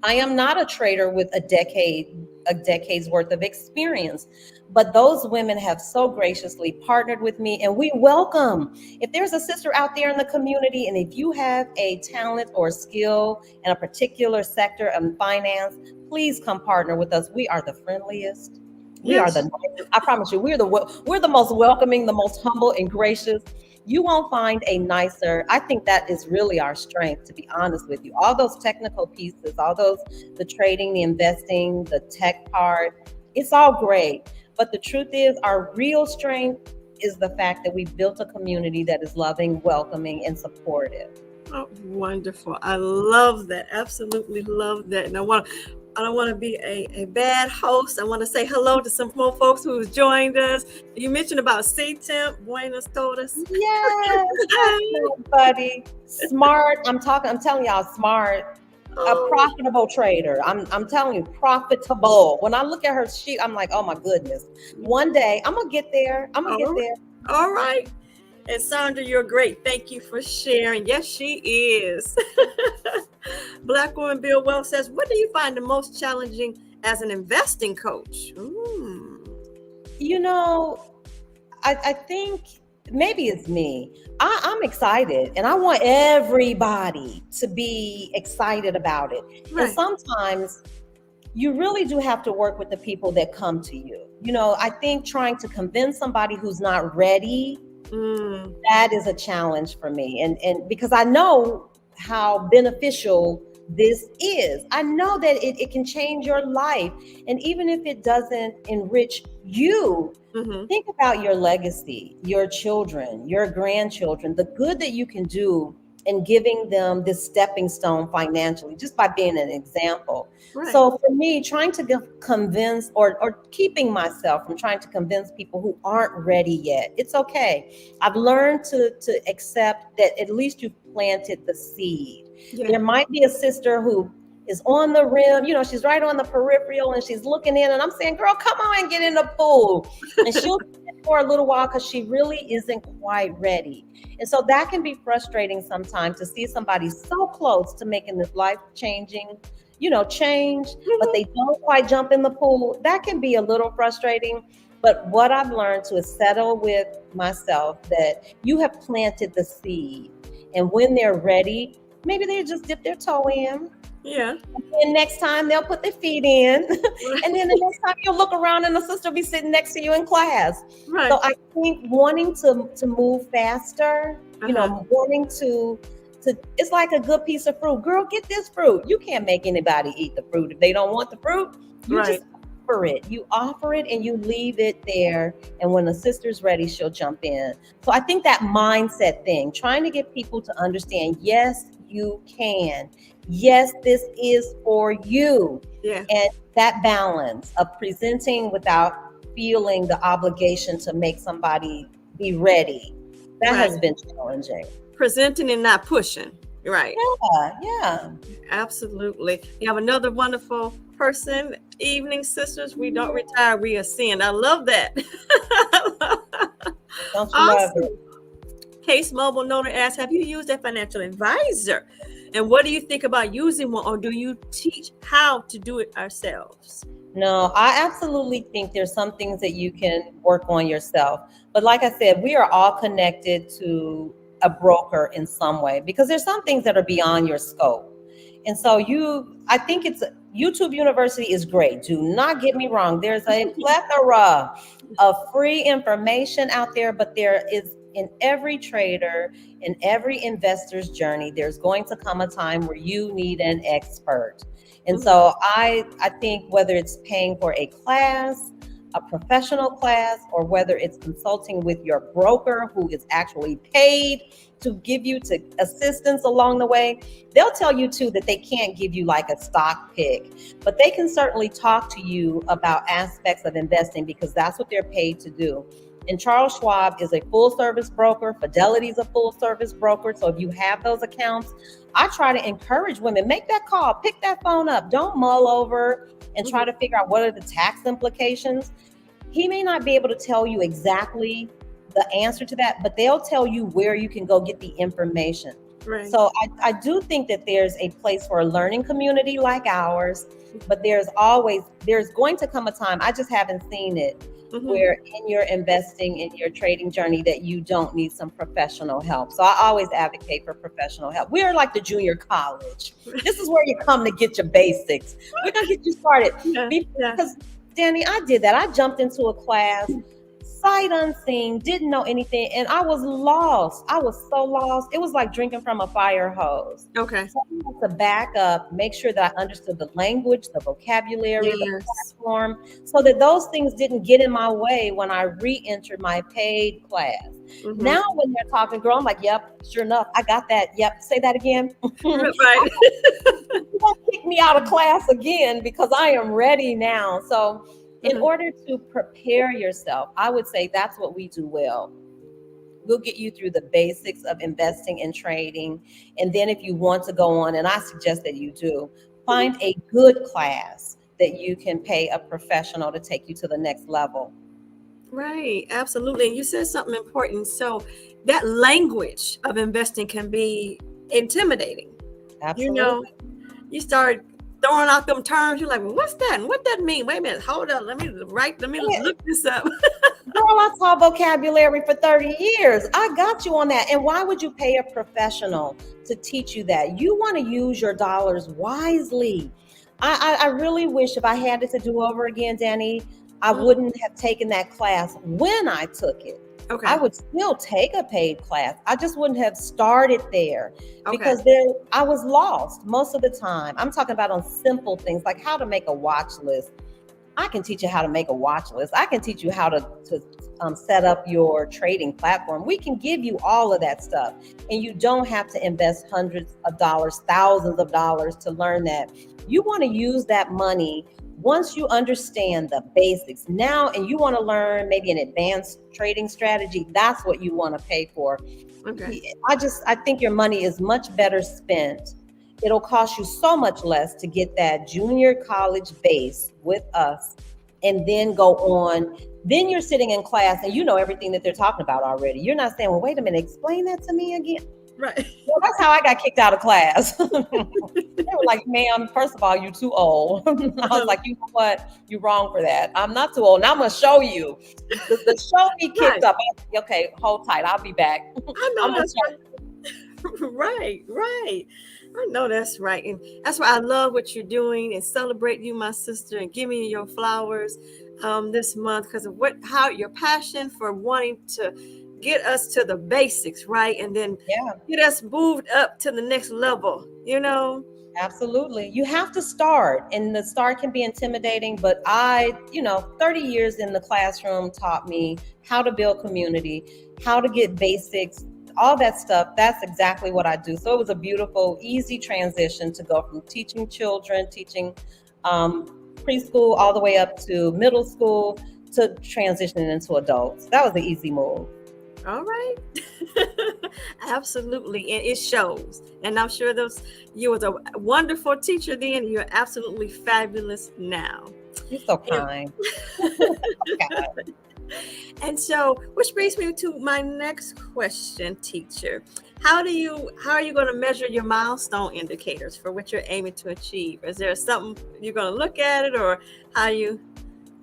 I am not a trader with a decade's worth of experience, but those women have so graciously partnered with me, and we welcome. If there's a sister out there in the community, and if you have a talent or skill in a particular sector of finance, please come partner with us. We are the friendliest. We are the nicest. I promise you, we're the most welcoming, the most humble and gracious. You won't find a nicer. I think that is really our strength, to be honest with you. All those technical pieces, the trading, the investing, the tech part, it's all great. But the truth is, our real strength is the fact that we've built a community that is loving, welcoming, and supportive. Oh, wonderful. I love that. Absolutely love that. And I don't want to be a bad host. I want to say hello to some more folks who's joined us. You mentioned about C-Temp. Buenas todas. Yes, buddy. Smart. I'm telling y'all, smart. A profitable trader. I'm telling you, profitable. When I look at her sheet, I'm like, oh my goodness. One day I'm gonna get there. All right. And Sandra, you're great. Thank you for sharing. Yes, she is. Black Woman Build Wealth says, what do you find the most challenging as an investing coach? I think maybe it's me. I'm excited, and I want everybody to be excited about it. Right. And sometimes you really do have to work with the people that come to you. I think trying to convince somebody who's not ready, that is a challenge for me. And because I know how beneficial this is. I know that it can change your life. And even if it doesn't enrich you think about your legacy, your children, your grandchildren, the good that you can do in giving them this stepping stone financially, just by being an example. Right. So for me, trying to convince or keeping myself from trying to convince people who aren't ready yet, it's okay. I've learned to accept that at least you've planted the seed. Yeah. There might be a sister who is on the rim, she's right on the peripheral and she's looking in, and I'm saying, girl, come on and get in the pool. And she'll sit for a little while because she really isn't quite ready. And so that can be frustrating sometimes to see somebody so close to making this life changing, change, but they don't quite jump in the pool. That can be a little frustrating. But what I've learned to is settle with myself that you have planted the seed. And when they're ready, maybe they just dip their toe in. Yeah. And next time they'll put their feet in. Right. And then the next time you'll look around and the sister will be sitting next to you in class. Right. So I think wanting to move faster, wanting to it's like a good piece of fruit. Girl, get this fruit. You can't make anybody eat the fruit if they don't want the fruit. You just offer it. You offer it and you leave it there. And when the sister's ready, she'll jump in. So I think that mindset thing, trying to get people to understand, yes, you can. Yes, this is for you. Yeah. And that balance of presenting without feeling the obligation to make somebody be ready, that has been challenging. Presenting and not pushing. Right. Yeah. Absolutely. You have another wonderful person. Evening, sisters. We don't retire, we ascend. I love that. Don't you love it? Case Mobile Notary asks, have you used a financial advisor? And what do you think about using one, or do you teach how to do it ourselves? No, I absolutely think there's some things that you can work on yourself. But like I said, we are all connected to a broker in some way, because there's some things that are beyond your scope. And so I think YouTube University is great. Do not get me wrong. There's a plethora of free information out there, but there is, in every trader, in every investor's journey, there's going to come a time where you need an expert. And so I think whether it's paying for a class, a professional class, or whether it's consulting with your broker who is actually paid to give you assistance along the way, they'll tell you too that they can't give you like a stock pick, but they can certainly talk to you about aspects of investing, because that's what they're paid to do. And Charles Schwab is a full service broker. Fidelity is a full service broker. So if you have those accounts, I try to encourage women, make that call, pick that phone up. Don't mull over and try to figure out what are the tax implications. He may not be able to tell you exactly the answer to that, but they'll tell you where you can go get the information. Right. So I do think that there's a place for a learning community like ours, but there's going to come a time, I just haven't seen it, where in your investing, in your trading journey, that you don't need some professional help. So I always advocate for professional help. We're like the junior college. This is where you come to get your basics. We're going to get you started. Because Danny, I did that. I jumped into a class, sight unseen, didn't know anything, and I was lost. I was so lost. It was like drinking from a fire hose. Okay. So I had to back up, make sure that I understood the language, the vocabulary, the platform, so that those things didn't get in my way when I re-entered my paid class. Now when they're talking, girl, I'm like, yep, sure enough, I got that. Yep, say that again. Right. You won't kick me out of class again, because I am ready now. So in order to prepare yourself, I would say that's what we do well. We'll get you through the basics of investing and trading. And then if you want to go on, and I suggest that you do, find a good class that you can pay a professional to take you to the next level. Right, absolutely. And you said something important. So that language of investing can be intimidating. Absolutely. You start throwing out them terms. You're like, well, what's that? And what that mean? Wait a minute. Hold up. Let me look this up. Girl, I taught vocabulary for 30 years. I got you on that. And why would you pay a professional to teach you that? You want to use your dollars wisely. I really wish, if I had it to do over again, Danny, I wouldn't have taken that class when I took it. Okay. I would still take a paid class. I just wouldn't have started there, because I was lost most of the time. I'm talking about on simple things like how to make a watch list. I can teach you how to make a watch list. I can teach you how to set up your trading platform. We can give you all of that stuff. And you don't have to invest hundreds of dollars, thousands of dollars to learn that. You want to use that money once you understand the basics now, and you want to learn maybe an advanced trading strategy. That's what you want to pay for. Okay. I think your money is much better spent. It'll cost you so much less to get that junior college base with us and then go on. Then you're sitting in class and you know everything that they're talking about already. You're not saying, well, wait a minute, explain that to me again. Right. Well, that's how I got kicked out of class. They were like, ma'am, first of all, you're too old. I was like, you know what? You're wrong for that. I'm not too old. Now I'm going to show you. The show me kicked Right. up. I was like, okay, hold tight. I'll be back. I know I'm gonna that's right. Right, right. I know that's right. And that's why I love what you're doing and celebrate you, my sister, and give me your flowers this month because of how your passion for wanting to get us to the basics, right? And then yeah. get us moved up to the next level, you know? Absolutely. You have to start, and the start can be intimidating, but 30 years in the classroom taught me how to build community, how to get basics, all that stuff. That's exactly what I do. So it was a beautiful, easy transition to go from teaching children, teaching preschool, all the way up to middle school to transitioning into adults. That was an easy move. All right. Absolutely. And it shows. And I'm sure you was a wonderful teacher then. You're absolutely fabulous now. You're so kind. And so, which brings me to my next question, teacher. How are you going to measure your milestone indicators for what you're aiming to achieve? Is there something you're going to look at it, or how you?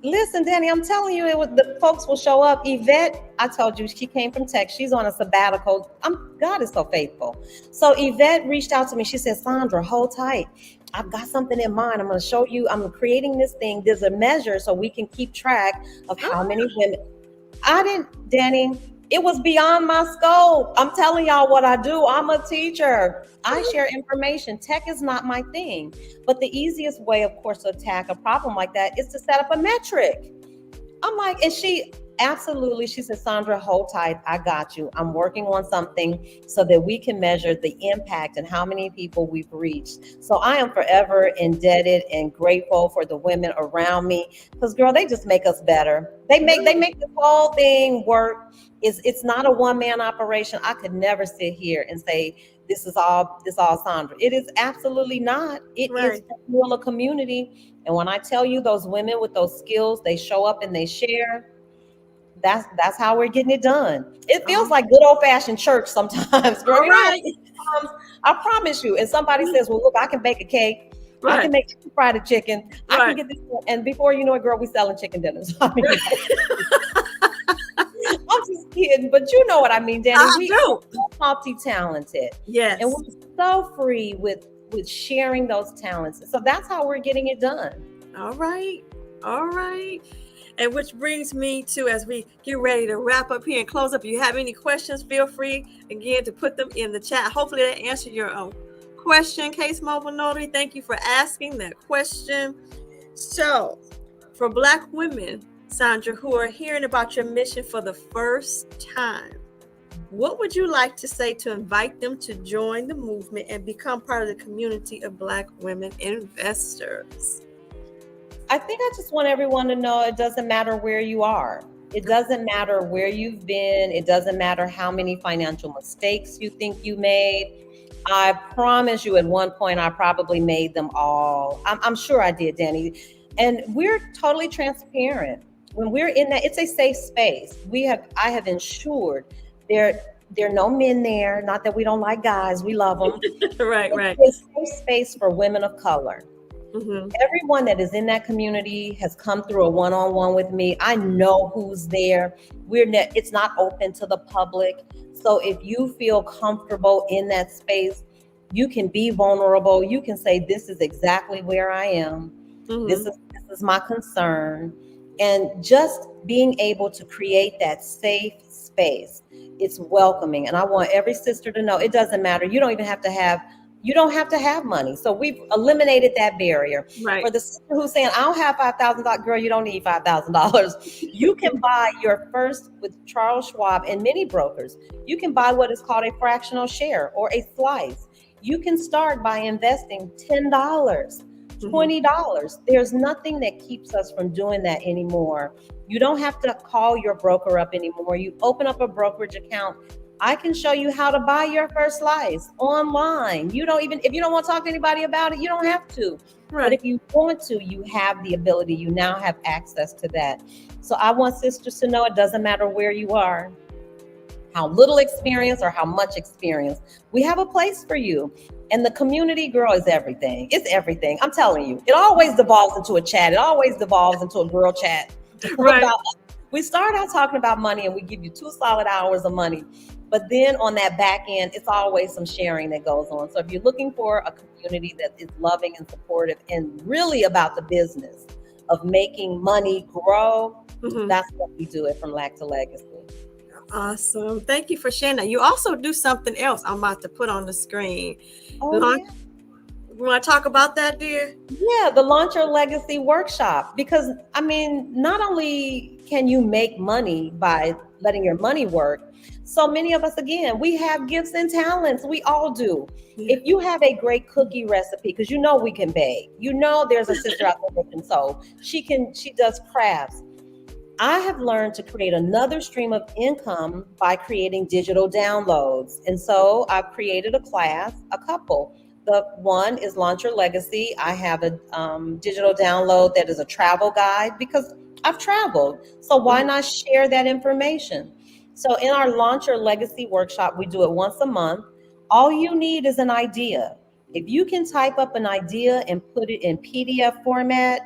Listen, Danny, I'm telling you, the folks will show up. Yvette, I told you, she came from tech. She's on a sabbatical. God is so faithful. So Yvette reached out to me. She said, Sandra, hold tight. I've got something in mind. I'm going to show you. I'm creating this thing. There's a measure so we can keep track of how many women. Danny, it was beyond my scope. I'm telling y'all what I do. I'm a teacher. I share information. Tech is not my thing. But the easiest way, of course, to attack a problem like that is to set up a metric. I'm like, and she said, Sandra, hold tight. I got you. I'm working on something so that we can measure the impact and how many people we've reached. So I am forever indebted and grateful for the women around me because, girl, they just make us better. They make this whole thing work. It's not a one-man operation. I could never sit here and say, this is all Sandra. It is absolutely not. It is a community. And when I tell you those women with those skills, they show up and they share. That's how we're getting it done. It feels like good old fashioned church sometimes, girl. Right. I promise you. And somebody says, well, look, I can bake a cake. I can make fried chicken. I can get this. And before you know it, girl, we selling chicken dinners. I'm just kidding, but you know what I mean, Danny. We are multi-talented. Yes. And we're so free with sharing those talents. So that's how we're getting it done. All right. And which brings me to, as we get ready to wrap up here and close up, if you have any questions, feel free again to put them in the chat. Hopefully that answered your own question, Case Mobile Notary. Thank you for asking that question. So for Black women, Sandra, who are hearing about your mission for the first time, what would you like to say to invite them to join the movement and become part of the community of Black women investors? I think I just want everyone to know it doesn't matter where you are. It doesn't matter where you've been. It doesn't matter how many financial mistakes you think you made. I promise you at one point, I probably made them all. I'm sure I did, Danny. And we're totally transparent. When we're in that, it's a safe space. I have ensured there are no men there. Not that we don't like guys. We love them. Right. It's a safe space for women of color. Mm-hmm. Everyone that is in that community has come through a one-on-one with me. I know who's there. It's not open to the public. So if you feel comfortable in that space, you can be vulnerable. You can say, this is exactly where I am. Mm-hmm. This is my concern. And just being able to create that safe space, it's welcoming. And I want every sister to know it doesn't matter. You don't even have to have You don't have to have money. So we've eliminated that barrier. Right. For the sister who's saying, I don't have $5,000, girl, you don't need $5,000. You can buy your first with Charles Schwab and many brokers. You can buy what is called a fractional share or a slice. You can start by investing $10, $20. There's nothing that keeps us from doing that anymore. You don't have to call your broker up anymore. You open up a brokerage account. I can show you how to buy your first slice online. You don't even, if you don't want to talk to anybody about it, you don't have to. Right. But if you want to, you have the ability. You now have access to that. So I want sisters to know it doesn't matter where you are, how little experience or how much experience. We have a place for you. And the community, girl, is everything. It's everything. I'm telling you, it always devolves into a chat. It always devolves into a girl chat. Right. We start out talking about money and we give you 2 solid hours of money. But then on that back end, it's always some sharing that goes on. So if you're looking for a community that is loving and supportive and really about the business of making money grow, that's what we do it from Lack to Legacy. Awesome. Thank you for sharing that. You also do something else I'm about to put on the screen. Oh, yeah. You want to talk about that, dear? Yeah, the Launch Your Legacy workshop. Because, I mean, not only can you make money by letting your money work, so many of us, again, we have gifts and talents. We all do. Yeah. If you have a great cookie recipe, because you know we can bake, you know there's a sister out there that can sew. She does crafts. I have learned to create another stream of income by creating digital downloads. And so I've created a class, a couple. The one is Launch Your Legacy. I have a digital download that is a travel guide because I've traveled. So why not share that information? So in our Launch Your Legacy workshop, we do it once a month. All you need is an idea. If you can type up an idea and put it in PDF format,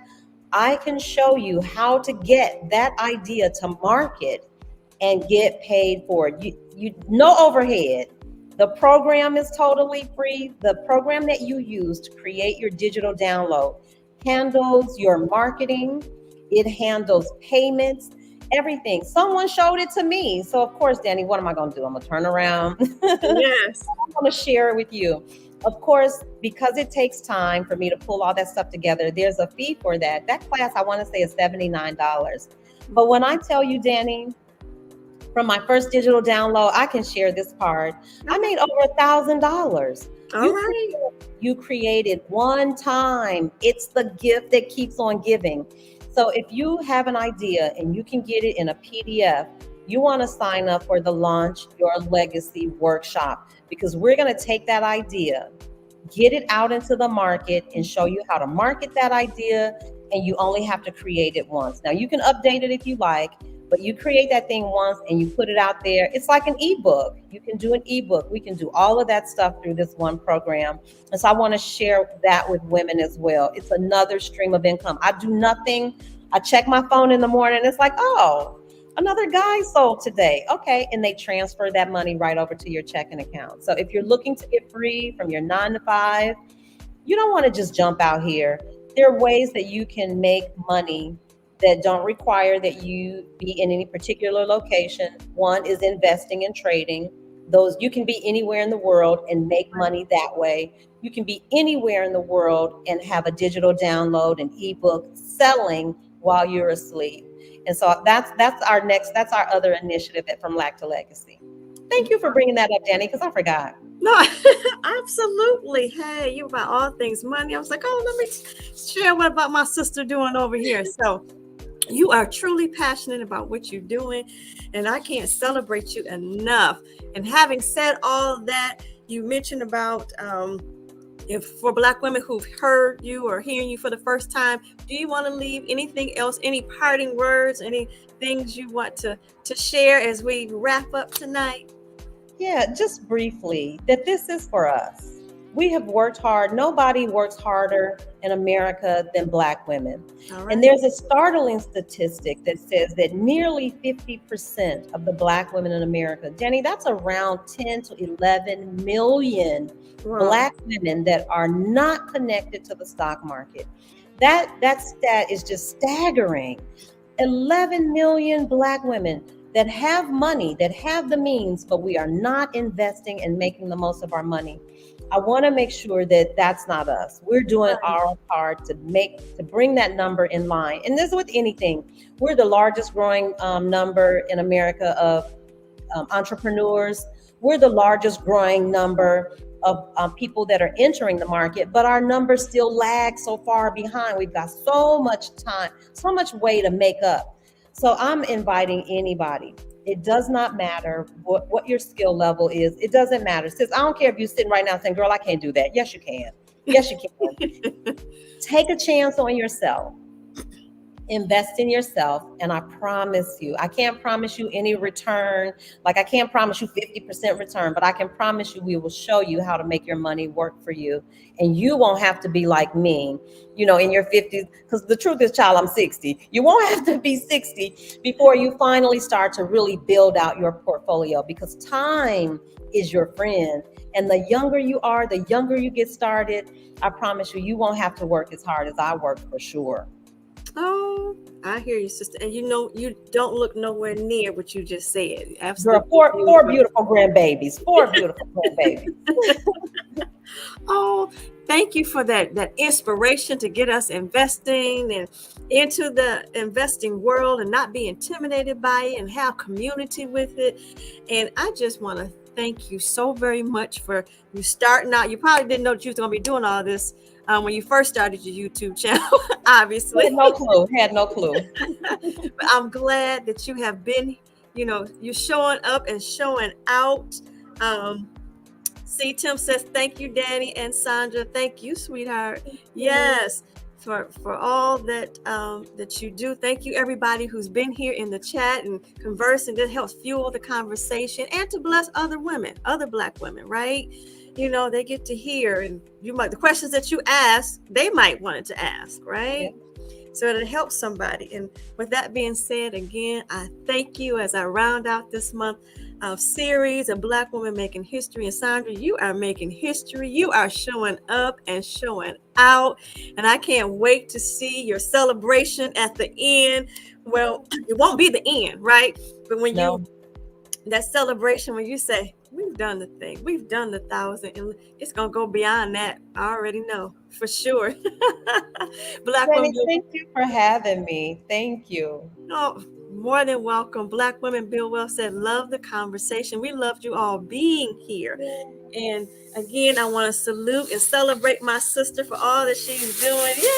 I can show you how to get that idea to market and get paid for it. You no overhead. The program is totally free. The program that you use to create your digital download handles your marketing. It handles payments, everything. Someone showed it to me. So of course, Danny, what am I going to do? I'm going to turn around. Yes. I'm going to share it with you. Of course, because it takes time for me to pull all that stuff together, there's a fee for that. That class, I want to say, is $79. But when I tell you, Danny, from my first digital download, I can share this part. I made over $1,000. You created one time. It's the gift that keeps on giving. So if you have an idea and you can get it in a PDF, you want to sign up for the Launch Your Legacy workshop, because we're going to take that idea, get it out into the market and show you how to market that idea. And you only have to create it once. Now you can update it if you like, but you create that thing once and you put it out there. It's like an ebook. You can do an ebook. We can do all of that stuff through this one program. And so I want to share that with women as well. It's another stream of income. I do nothing. I check my phone in the morning. It's like, oh, another guy sold today. Okay. And they transfer that money right over to your checking account. So if you're looking to get free from your 9 to 5, you don't want to just jump out here. There are ways that you can make money that don't require that you be in any particular location. One is investing and trading. Those, you can be anywhere in the world and make money that way. You can be anywhere in the world and have a digital download, an ebook selling while you're asleep. And so that's our other initiative from Lack to Legacy. Thank you for bringing that up, Danny, because I forgot. No, absolutely. Hey, you about all things money. I was like, oh, let me share what about my sister doing over here. So you are truly passionate about what you're doing, and I can't celebrate you enough. And having said all that, you mentioned about if for Black women who've heard you or hearing you for the first time, do you want to leave anything else, any parting words, any things you want to share as we wrap up tonight? Yeah, just briefly, that this is for us. We have worked hard. Nobody works harder in America than Black women. Right. And there's a startling statistic that says that nearly 50% of the Black women in America, Danny, that's around 10 to 11 million Black women that are not connected to the stock market. That stat is just staggering. 11 million Black women that have money, that have the means, but we are not investing and making the most of our money. I want to make sure that that's not us. We're doing our part to bring that number in line. And this is with anything. We're the largest growing number in America of entrepreneurs. We're the largest growing number of people that are entering the market, but our numbers still lag so far behind. We've got so much time, so much way to make up. So I'm inviting anybody. It does not matter what your skill level is. It doesn't matter. Sis, I don't care if you're sitting right now saying, girl, I can't do that. Yes, you can. Yes, you can. Take a chance on yourself. Invest in yourself, and I promise you, I can't promise you any return, like I can't promise you 50% return, but I can promise you we will show you how to make your money work for you, and you won't have to be like me, in your 50s, because the truth is, child, I'm 60. You won't have to be 60 before you finally start to really build out your portfolio, because time is your friend, and the younger you are, the younger you get started. I promise you, you won't have to work as hard as I work, for sure. Oh, I hear you, sister. And you don't look nowhere near what you just said. Absolutely. Girl, four beautiful grandbabies. Four beautiful grandbabies. Oh, thank you for that inspiration to get us investing and into the investing world and not be intimidated by it and have community with it. And I just want to thank you so very much for you starting out. You probably didn't know that you was going to be doing all this when you first started your YouTube channel, obviously. Had no clue. But I'm glad that you have been, you're showing up and showing out. See, Tim says, thank you, Danny and Sandra. Thank you, sweetheart. Yes, for all that that you do. Thank you, everybody who's been here in the chat and conversing. That helps fuel the conversation and to bless other women, other Black women, right? They get to hear, and the questions that you ask, they might want to ask, right? Yeah. So it'll help somebody. And with that being said, again, I thank you as I round out this month of series of Black women making history. And Sandra, you are making history. You are showing up and showing out. And I can't wait to see your celebration at the end. Well, it won't be the end, right? But when that celebration, when you say, we've done the thing, we've done the 1,000, and it's going to go beyond that. I already know for sure. Black women, thank you for having me. Thank you. Oh, more than welcome. Black Women Build Wealth said, love the conversation. We loved you all being here. And again, I want to salute and celebrate my sister for all that she's doing. Yay!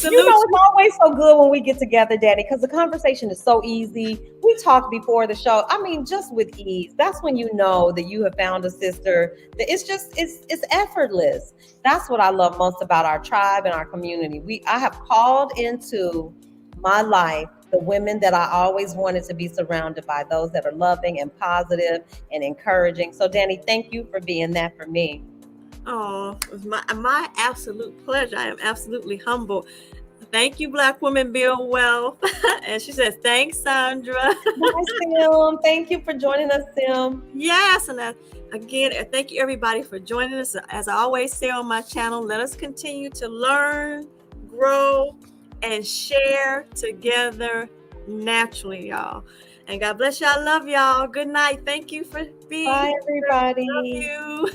It's always so good when we get together, Daddy, because the conversation is so easy. We talked before the show. I mean, just with ease. That's when you know that you have found a sister. That it's effortless. That's what I love most about our tribe and our community. I have called into my life the women that I always wanted to be surrounded by, those that are loving and positive and encouraging. So, Danny, thank you for being that for me. Oh, it was my absolute pleasure. I am absolutely humbled. Thank you, Black Women Build Wealth. And she says, thanks, Sandra. Bye, Sim. Thank you for joining us, Sim. Yes. And again, thank you, everybody, for joining us. As I always say on my channel, let us continue to learn, grow, and share together naturally, y'all. And God bless y'all. Love y'all. Good night. Thank you for being here. Bye, everybody. Love you.